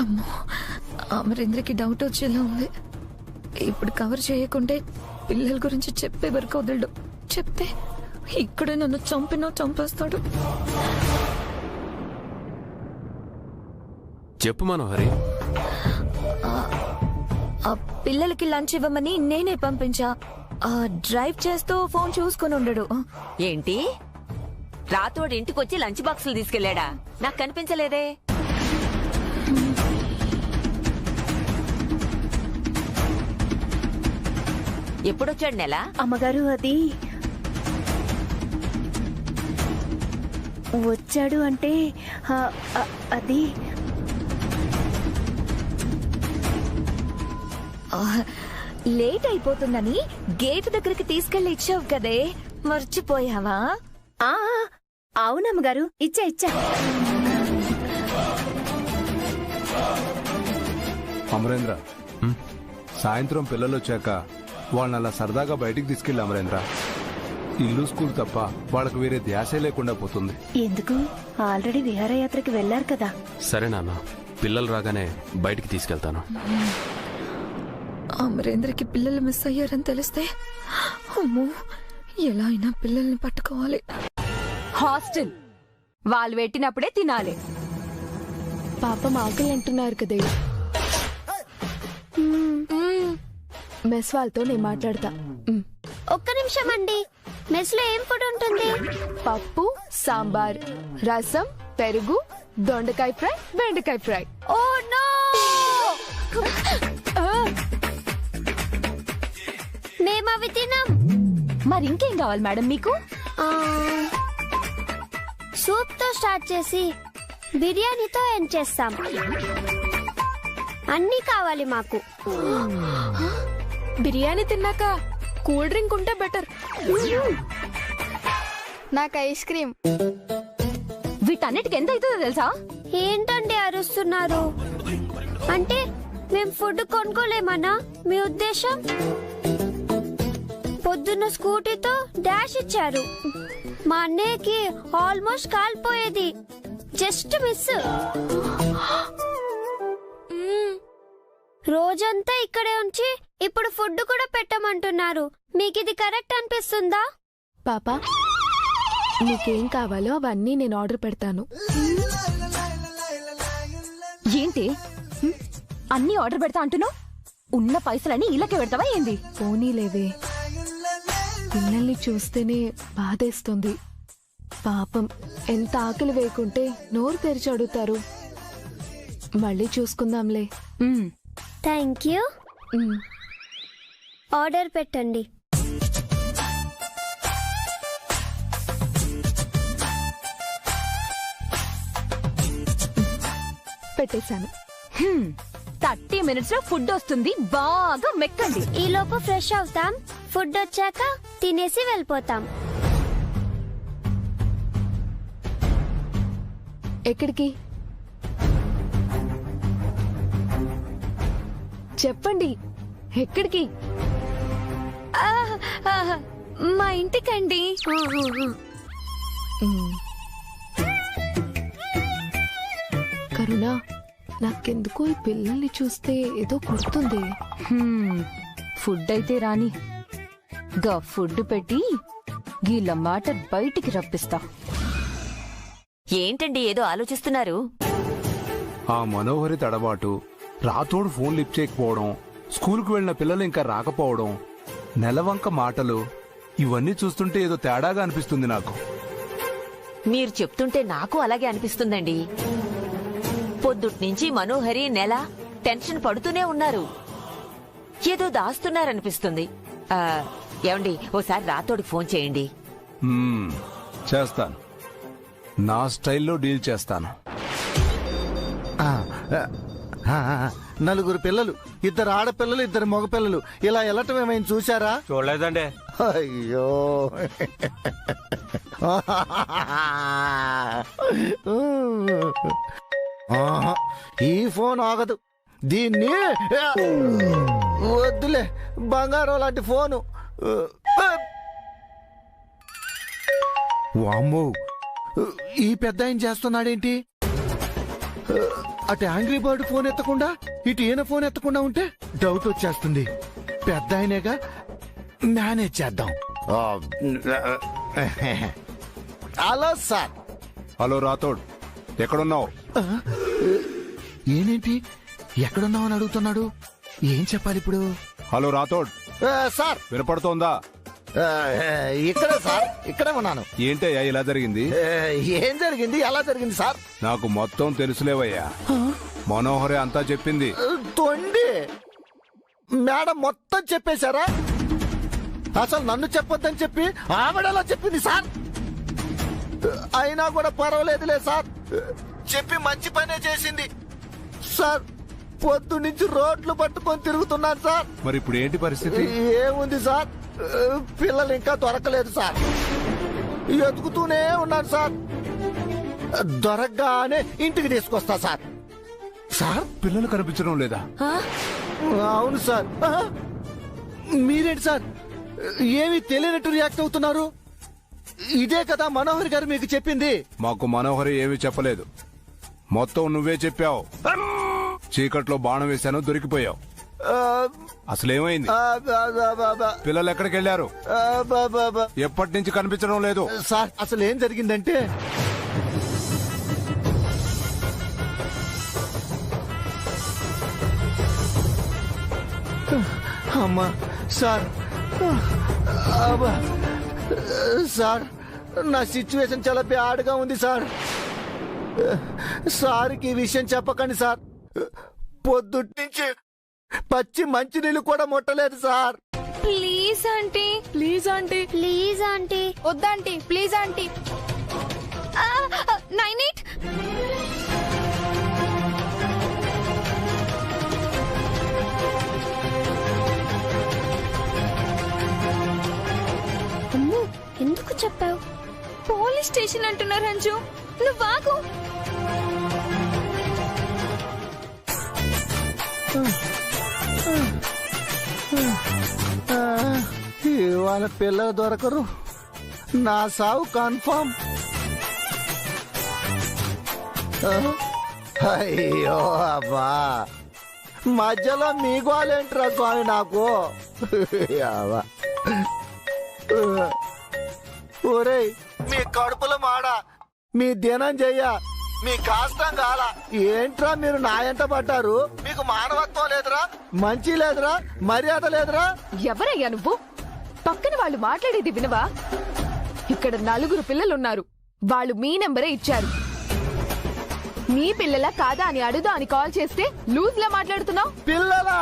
అమ్మో, అమరేంద్రకి డౌట్ వచ్చేలా ఉంది. ఇప్పుడు కవర్ చేయకుంటే పిల్లల గురించి చెప్పే వరకు వదలడు. చెప్తే ఇక్కడే నన్ను చంపేస్తాడు. చెప్పు మనోహరి. ఆ పిల్లలకి లంచ్ ఇవ్వమని నేనే పంపించా. డ్రైవ్ చేస్తూ ఫోన్ చూసుకుని ఉండడు. ఏంటి, రాతోడు ఇంటికొచ్చి లంచ్ బాక్సులు తీసుకెళ్లాడా? నాకు కనిపించలేదే. ఎప్పుడొచ్చాడు నెల? అమ్మగారు, అది వచ్చాడు అంటే అది లేట్ అయిపోతుందని గేట్ దగ్గరికి తీసుకెళ్లి ఇచ్చావు కదే, మర్చిపోయావా? అవునమ్మగారు, ఇచ్చా. అమరేంద్ర, సాయంత్రం పిల్లలు వచ్చాక వాళ్ళని అలా సరదాగా బయటికి తీసుకెళ్ళి అమరేంద్ర. ఇల్లు స్కూల్ తప్ప వాళ్ళకు వేరే ధ్యాసే లేకుండా పోతుంది. ఎందుకు, ఆల్రెడీ విహారయాత్రకి వెళ్లారు కదా. సరే నాన్న, పిల్లలు రాగానే బయటికి తీసుకెళ్తాను. అమరేంద్రకి పిల్లలు మిస్ అయ్యారని తెలిస్తే అమ్మో, ఎలా అయినా పిల్లల్ని పట్టుకోవాలి. హాస్టల్ వాళ్ళు పెట్టినప్పుడే తినాలి. పాపం ఆకలి అంటున్నారు కదే. మెస్ వాళ్ళతో నేను మాట్లాడతా. ఒక్క నిమిషం అండి, మెస్ లో ఏం ఫుడ్ ఉంటుంది? పప్పు, సాంబార్, రసం, పెరుగు, దొండకాయ ఫ్రై, బెండకాయ ఫ్రై. ఓ నో, మేము అవి తినాం. మరి ఇంకేం కావాలి మేడం మీకు? సూప్ తో స్టార్ట్ చేసి బిర్యానీతో ఎండ్ చేస్తాం. అన్నీ కావాలి మాకు. బిర్యానీ తిన్నాక కూల్ డ్రింక్ ఉంటే బెటర్. నాకు ఐస్ క్రీమ్. వీటన్నిటికి ఎంత అవుతుందో తెలుసా? ఏంటండి అరుస్తున్నారు? అంటే మేము ఫుడ్ కొనుక్కోలేమన్నా మీ ఉద్దేశం? పొద్దున్న స్కూటీతో డాష్ ఇచ్చారు. మా అన్నయ్యకి ఆల్మోస్ట్ కాలిపోయేది, జస్ట్ మిస్. రోజంతా ఇక్కడే ఉంచి ఇప్పుడు ఫుడ్ కూడా పెట్టమంటున్నారు. మీకు ఇది కరెక్ట్ అనిపిస్తుందా? పాపా, నీకేం కావాలో అవన్నీ నేను ఆర్డర్ పెడతాను. ఏంటి అన్ని ఆర్డర్ పెడతా అంటున్నావు? ఉన్న పైసలని ఇళ్ళకి పెడతావా ఏంది? పోనీలేవే, పిల్లల్ని చూస్తేనే బాధేస్తుంది. పాపం ఎంత ఆకలి వేయకుంటే నోరు తెరిచి అడుగుతారు. మళ్ళీ చూసుకుందాంలే. Thank you. ఆర్డర్ పెట్టండి. పెట్టేశాను. 30 minutes లో ఫుడ్ వస్తుంది, బాగా మెక్కండి. ఈ లోపు ఫ్రెష్ అవుతాం. ఫుడ్ వచ్చాక తినేసి వెళ్ళిపోతాం. ఎక్కడికి చెప్పండి, ఎక్కడికి? మా ఇంటికండి. కరుణ, నాకెందుకో ఈ పిల్లల్ని చూస్తే ఏదో గుర్తుంది. ఫుడ్ అయితే రాని, గా ఫుడ్ పెట్టి గీళ్ళ మాట బయటికి రప్పిస్తా. ఏంటండి ఏదో ఆలోచిస్తున్నారు? ఆ మనోహరి తడబాటు, రాతోడు ఫోన్ లిఫ్ట్ చేయకపోవడం, స్కూల్కు వెళ్లిన పిల్లలు ఇంకా రాకపోవడం, నెలవంక మాటలు, ఇవన్నీ చూస్తుంటే ఏదో తేడాగా అనిపిస్తుంది నాకు. మీరు చెప్తుంటే నాకు అలాగే అనిపిస్తుందండి. పొద్దుట్నుంచి మనోహరి నెల టెన్షన్ పడుతూనే ఉన్నారు. ఏదో దాస్తున్నారనిపిస్తుంది. ఏమండి, ఓసారి రాతోడికి ఫోన్ చేయండి. చేస్తాను, నా స్టైల్లో డీల్ చేస్తాను. నలుగురు పిల్లలు, 2 ఆడపిల్లలు 2 మగపిల్లలు, ఇలా వెళ్ళటం ఏమైనా చూసారా? చూడలేదండి. అయ్యో, ఈ ఫోన్ ఆగదు. దీన్ని వద్దులే, బంగారం లాంటి ఫోను. వామ్మో, ఈ పెద్ద ఆయన చేస్తున్నాడేంటి? అటు యాంగ్రీ బర్డ్ ఫోన్ ఎత్తకుండా ఇటు ఈయన ఫోన్ ఎత్తకుండా ఉంటే డౌట్ వచ్చేస్తుంది. పెద్ద ఆయనేగా, మేనేజ్ చేద్దాం. Hello sir. హలో రాతోడ్, ఎక్కడున్నావు? ఏనేంటి ఎక్కడున్నావు అని అడుగుతున్నాడు? ఏం చెప్పాలి ఇప్పుడు? హలో రాతోడ్ సార్, వినపడుతోందా? ఇక్కడే సార్, ఇక్కడే ఉన్నాను. ఏంటయ్యా ఇలా జరిగింది? ఏం జరిగింది, ఎలా జరిగింది సార్? నాకు మొత్తం తెలుసులేవయ్యా. మనోహరే అంతా చెప్పింది. తొండి మేడం మొత్తం చెప్పేశారా? అసలు నన్ను చెప్పొద్దని చెప్పి ఆవిడలా చెప్పింది సార్. అయినా కూడా పర్వాలేదులే సార్, చెప్పి మంచి పనే చేసింది సార్. పొద్దు నుంచి రోడ్లు పట్టుకొని తిరుగుతున్నాను సార్. మరి ఇప్పుడు ఏంటి పరిస్థితి? ఏముంది సార్, పిల్లలు ఇంకా దొరకలేదు సార్. ఎతుకుతూనే ఉన్నాను సార్. దొరకగానే ఇంటికి తీసుకొస్తా సార్. సార్, పిల్లలు కనిపించడం లేదా? అవును సార్. మీరేంటి సార్ ఏమీ తెలియనట్టు రియాక్ట్ అవుతున్నారు? ఇదే కదా మనోహర్ గారు మీకు చెప్పింది. మాకు మనోహరి ఏమీ చెప్పలేదు, మొత్తం నువ్వే చెప్పావు. చీకట్లో బాణం వేశాను, దొరికిపోయావు. అసలేమైంది? పిల్లలు ఎక్కడికి వెళ్ళారు? ఎప్పటి నుంచి కనిపించడం లేదు? సార్, అసలు ఏం జరిగిందంటే, అమ్మా సార్, సార్ నా సిచ్యువేషన్ చాలా బ్యాడ్గా ఉంది సార్. సార్కి ఈ విషయం చెప్పకండి సార్. పొద్దున్నుంచి పచ్చి మంచినీళ్ళు కూడా ముట్టలేదు sir. Please aunty, please aunty, please aunty. వద్దాంటీ, ప్లీజ్ ఆంటీ. 98 ఎందుకు చెప్పావు? పోలీస్ స్టేషన్ అంటున్నారు అంజు, నువ్వు ఆగు. ఇవాళ పిల్లలు దొరకరు, నా సావు కన్ఫర్మ్. అయ్యో అబ్బా, మధ్యలో మీ గోలేంట్రా స్వామి నాకు. యావా. ఒరేయ్ మీ కడుపుల మాడ, మీ దినం చెయ్య, మీ కాష్టం కాల. ఏంట్రా మీరు నా ఎంట పడ్డారు? మీకు మానవత్వం లేదురా, మంచి లేదురా, మర్యాద లేదురా? ఎవరయ్యా నువ్వు? పక్కన వాళ్ళు మాట్లాడేది వినవా? ఇక్కడ 4 పిల్లలున్నారు. వాళ్ళు మీ నెంబరే ఇచ్చారు. మీ పిల్లలా కాదా అని అడుగుదా అని కాల్ చేస్తే లూజ్ లా మాట్లాడుతున్నావు. పిల్లలా?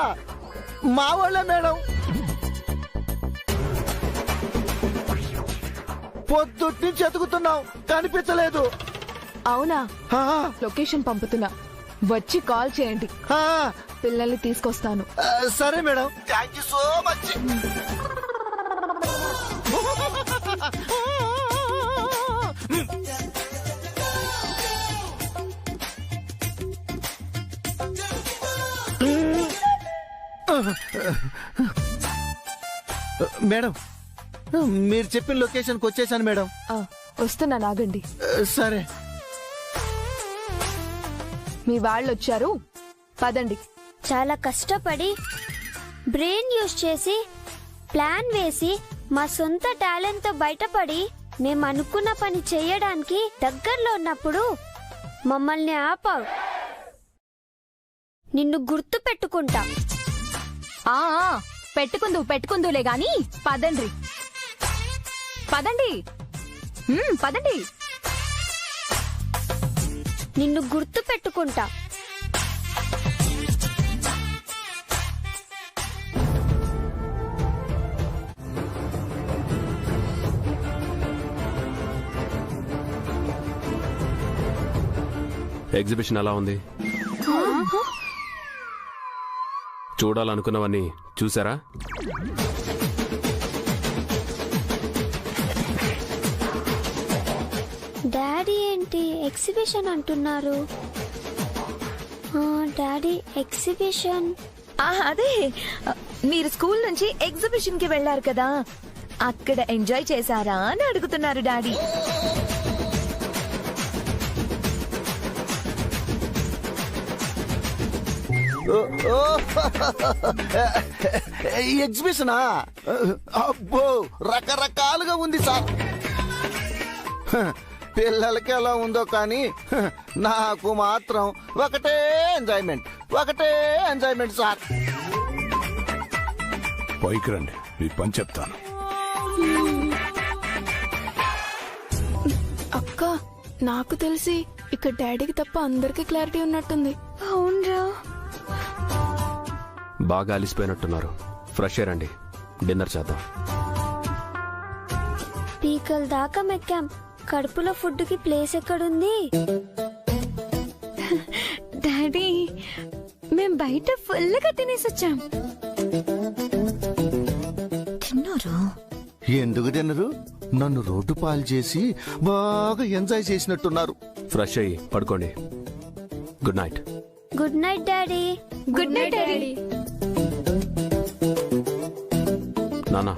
మా వాళ్ళే మేడం. పొద్దుటి నుంచి ఎతుకుతున్నావు, కనిపించలేదు. అవునా? ఆ, లొకేషన్ పంపుతున్నా, వచ్చి కాల్ చేయండి. ఆ, పిల్లల్ని తీసుకొస్తాను. సరే madam, thank you so much. Madam, మీరు చెప్పిన లొకేషన్కి వచ్చేసాను మేడం. వస్తున్నా, నాగండి. సరే. మీ వాళ్ళు వచ్చారు, పదండి. చాలా కష్టపడి బ్రెయిన్ యూజ్ చేసి ప్లాన్ వేసి మా సొంత టాలెంట్ తో బయటపడి మేము అనుకున్న పని చేయడానికి దగ్గరలో ఉన్నప్పుడు మమ్మల్ని ఆపావు. నిన్ను గుర్తు పెట్టుకుంటా. పెట్టుకుందులే గాని పదండ్రి. పదండి, పదండి. నిన్ను గుర్తు పెట్టుకుంటా. ఎగ్జిబిషన్ ఎలా ఉంది? చూడాలనుకున్నవన్నీ చూసారా? డాడీ ఏంటి ఎగ్జిబిషన్ అంటున్నారు? డాడీ ఎగ్జిబిషన్ అదే, మీరు స్కూల్ నుంచి ఎగ్జిబిషన్ కి వెళ్లారు కదా, అక్కడ ఎంజాయ్ చేశారా అని అడుగుతున్నారు డాడీ. ఎగ్జిబిషనా? అబ్బో, రకరకాలుగా ఉంది సార్. పిల్లలకి ఎలా ఉందో కానీ నాకు మాత్రం ఒకటే ఎంజాయ్మెంట్ సార్. పైకి రండి, మీ పని చెప్తాను. అక్క, నాకు తెలిసి ఇక్కడ డాడీకి తప్ప అందరికీ క్లారిటీ ఉన్నట్టుంది. అవునరా, బాగా అలిసిపోయినట్టున్నారు. ఫ్రెష్ ఎయిర్ అండి, డిన్నర్ చేద్దాం. పీకల దాకా మెక్కాం, కడుపులో ఫుడ్ కి ప్లేస్ ఎక్కడుంది? డాడీ మేం బయట ఫుల్గా తినేసొచ్చాం. తిన్నారు? ఎందుకు తినరు? నన్ను రోడ్డు పాలు చేసి బాగా ఎంజాయ్ చేసినట్టున్నారు. ఫ్రెష్ అయ్యి పడుకోండి. Good night. Good night daddy. Good night daddy. నాన్న,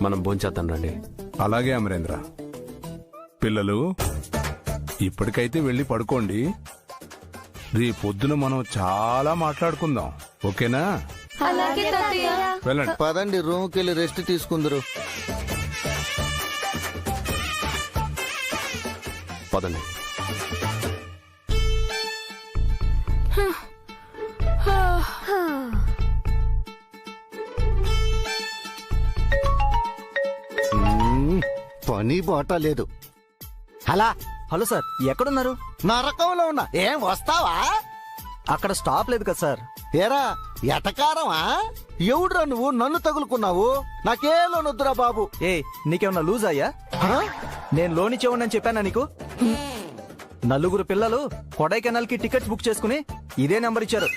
మనం భోంచేద్దాం రండి. అలాగే అమరేంద్ర. పిల్లలు, ఇప్పటికైతే వెళ్ళి పడుకోండి. రేపొద్దున మనం చాలా మాట్లాడుకుందాం, ఓకేనా? అలాగే తాతయ్య. వెళ్ళండి. పదండి, రూమ్కి వెళ్ళి రెస్ట్ తీసుకుందరు. పదండి. పని బాట లేదు. హలో సార్, ఎక్కడున్నారు? నరకంలో ఉన్నా. ఏం వస్తావా? అక్కడ స్టాప్ లేదు కదా సార్. ఏరా ఎటకారమా? ఎవడురా నువ్వు నన్ను తగులుకున్నావు? నాకే లోనొద్దురా బాబు. ఏ, నీకేమన్నా లూజ్ అయ్యా? నేను లోన్ ఇచ్చేవాడిని చెప్పానా నీకు? 4 పిల్లలు కొడైకెనాల్ కి టికెట్స్ బుక్ చేసుకుని ఇదే నెంబర్ ఇచ్చారు.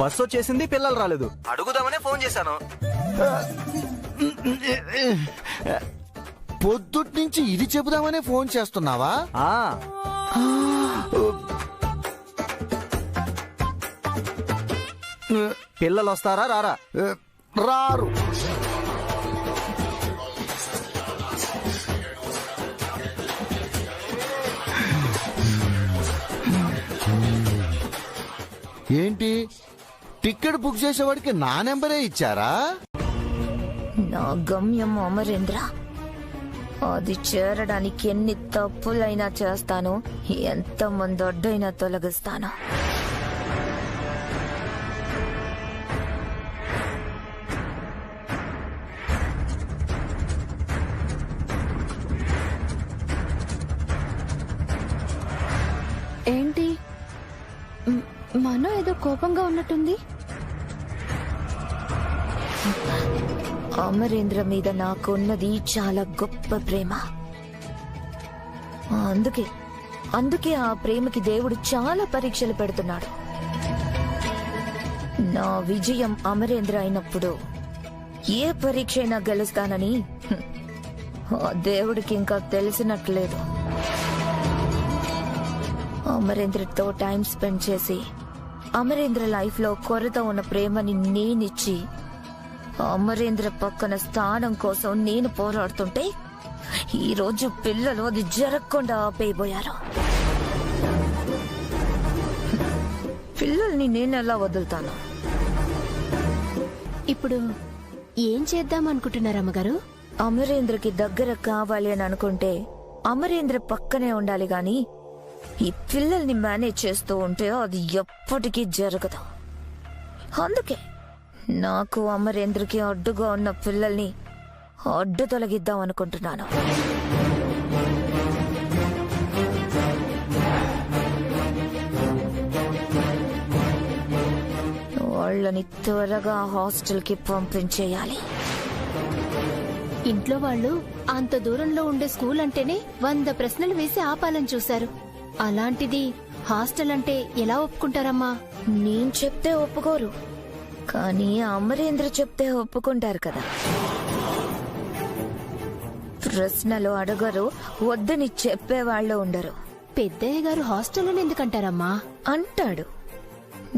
బస్సు వచ్చేసింది, పిల్లలు రాలేదు. అడుగుదామనే ఫోన్ చేశాను. పొద్దుటి నుంచి ఇది చెబుదామనే ఫోన్ చేస్తున్నావా? పిల్లలు వస్తారా రారా? రారు. ఏంటి టికెట్ బుక్ చేసేవాడికి నా నెంబరే ఇచ్చారా? నా గమ్యం అమరేంద్ర. అది చేరడానికి ఎన్ని తప్పులైనా చేస్తాను, ఎంతమంది అడ్డైనా తొలగిస్తాను. ఏంటి మనో ఏదో కోపంగా ఉన్నట్టుంది? అమరేంద్ర మీద నాకున్నది చాలా గొప్ప ప్రేమ. అందుకే ఆ ప్రేమకి దేవుడు చాలా పరీక్షలు పెడుతున్నాడు. నా విజయం అమరేంద్ర అయినప్పుడు ఏ పరీక్ష అయినా గెలుస్తానని ఆ దేవుడికి ఇంకా తెలిసినట్లేదు. అమరేంద్రతో టైం స్పెండ్ చేసి అమరేంద్ర లైఫ్ లో కొరత ఉన్న ప్రేమని నేనిచ్చి అమరేంద్ర పక్కన స్థానం కోసం నేను పోరాడుతుంటే ఈ రోజు పిల్లలు అది జరగకుండా ఆపేయబోయారు. పిల్లల్ని నేనెలా వదులుతాను? ఇప్పుడు ఏం చేద్దాం అనుకుంటున్నారు అమ్మగారు? అమరేంద్రకి దగ్గర కావాలి అని అనుకుంటే అమరేంద్ర పక్కనే ఉండాలి గాని ఈ పిల్లల్ని మేనేజ్ చేస్తూ ఉంటే అది ఎప్పటికీ జరగదు. అందుకే నాకు అమరేంద్రకి అడ్డుగా ఉన్న పిల్లల్ని అడ్డు తొలగిద్దాం అనుకుంటున్నాను. వాళ్ళని త్వరగా హాస్టల్కి పంపించేయాలి. ఇంట్లో వాళ్ళు అంత దూరంలో ఉండే స్కూల్ అంటేనే 100 ప్రశ్నలు వేసి ఆపాలని చూశారు. అలాంటిది హాస్టల్ అంటే ఎలా ఒప్పుకుంటారమ్మా? నేను చెప్తే ఒప్పుకోరు, కానీ అమరేంద్ర చెప్తే ఒప్పుకుంటారు కదా. ప్రశ్నలు అడగరు, వద్దని చెప్పేవాళ్ళు ఉండరు. పెద్దయ్య గారు హాస్టల్లోనే ఎందుకంటారమ్మా? అంటాడు,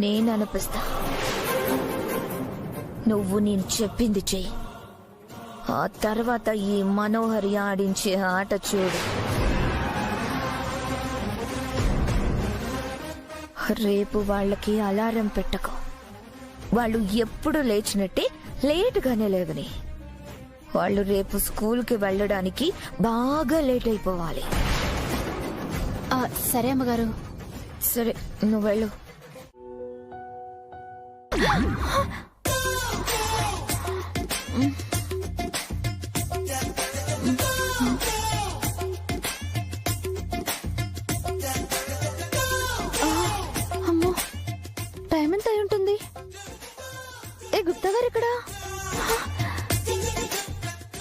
నేను అనిపిస్తా. నువ్వు నేను చెప్పింది చెయ్యి, ఆ తర్వాత ఈ మనోహరి ఆడించే ఆట చూడు. రేపు వాళ్ళకి అలారం పెట్టకు. వాళ్ళు ఎప్పుడు లేచినట్టే లేటుగానే లేవని. వాళ్ళు రేపు స్కూల్కి వెళ్ళడానికి బాగా లేట్ అయిపోవాలి. సరే అమ్మగారు. సరే, నువ్వు వెళ్ళు. అమ్మో, టైం ఎంత అయి ఉంటుంది? ఏ గుప్తా గారు ఇక్కడ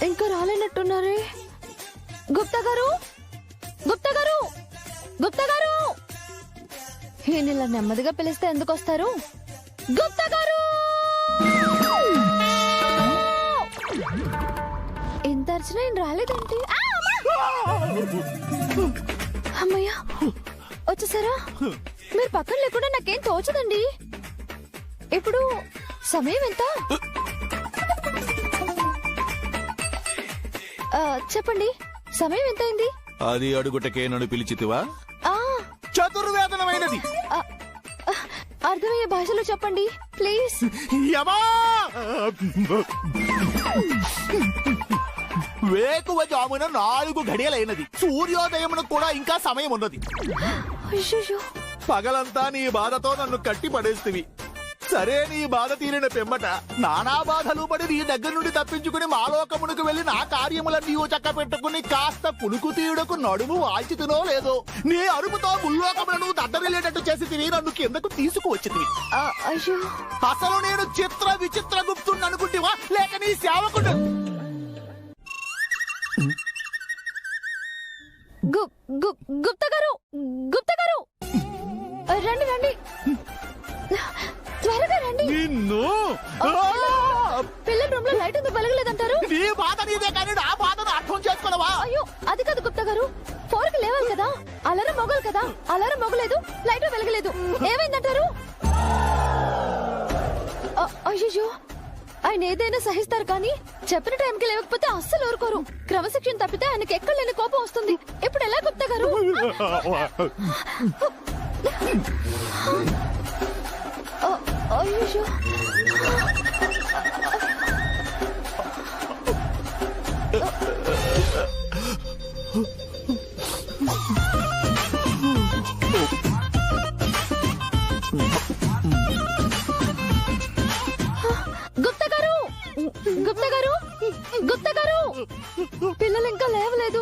ఇంకా రాలేనట్టున్నారే. గుప్తా గారు, గుప్తా గారు, గుప్తా గారు! ఈయన ఇలా నెమ్మదిగా పిలిస్తే ఎందుకు వస్తారు? గుప్తా గారు! ఎంత అర్చన ఈయన రాలేదేంటి? అమ్మయ్యా, వచ్చేసారా? మీరు పక్కన లేకుండా నాకేం తోచదండి. ఇప్పుడు సమయం ఎంత? చెప్పండి, సమయం ఎంత అయింది? అది అడుగుటకే నన్ను పిలిచితివా? చతుర్వేదనమైనది. అర్థమయ్యే భాషలో చెప్పండి ప్లీజ్. వేకువ జామున 4 గడియలైనది. సూర్యోదయమునకు కూడా ఇంకా సమయం ఉన్నది. పగలంతా నీ బాధతో నన్ను కట్టి పడేస్తివి. సరే, నీ బాధ తీరిన పెమ్మట నానా బాధలు పడి నీ దగ్గర నుండి తప్పించుకుని మాలోకమునకు వెళ్లి నా కార్యములన్నీ చక్క పెట్టుకుని కాస్త పులుకు తీయుడకు నడుము వాల్చితినో లేదో నీ అరుపుతో ముల్లోకములను దద్దరిల్లేటట్టు చేసి తిని నన్ను కిందకు తీసుకువచ్చితివి. అసలు నేను చిత్ర విచిత్ర గుప్తుని అనుకుంటివా, లేక నీ సేవకుడు? గుప్తా గారు, గుప్తా గారు, రండి రండి, త్వరగా రండి. నిన్ను పిల్లల రూమ్ లో లైట్ ఎందుకు వెలగలేదంటారు? నీ బాధ నీదే కానీ నా బాధను అర్థం చేసుకున్నావా? అయ్యో, అది కాదు గుప్తా గారు, 4కి లేవాలి కదా, అలారం మొగలు కదా, అలారం మొగలేదు, లైట్ వెలగలేదు, ఏమైందంటారు? అయ్యో, ఆయన ఏదైనా సహిస్తారు కానీ చెప్పిన టైంకి లేకపోతే అస్సలు ఊరుకోరు. క్రమశిక్షణ తప్పితే ఆయనకి ఎక్కడ లేని కోపం వస్తుంది. ఇప్పుడు ఎలా గుప్తా గారు? అయ్యో గుప్తా గారు గుప్తా గారు గుప్తా గారు పిల్లలు ఇంకా లేవలేదు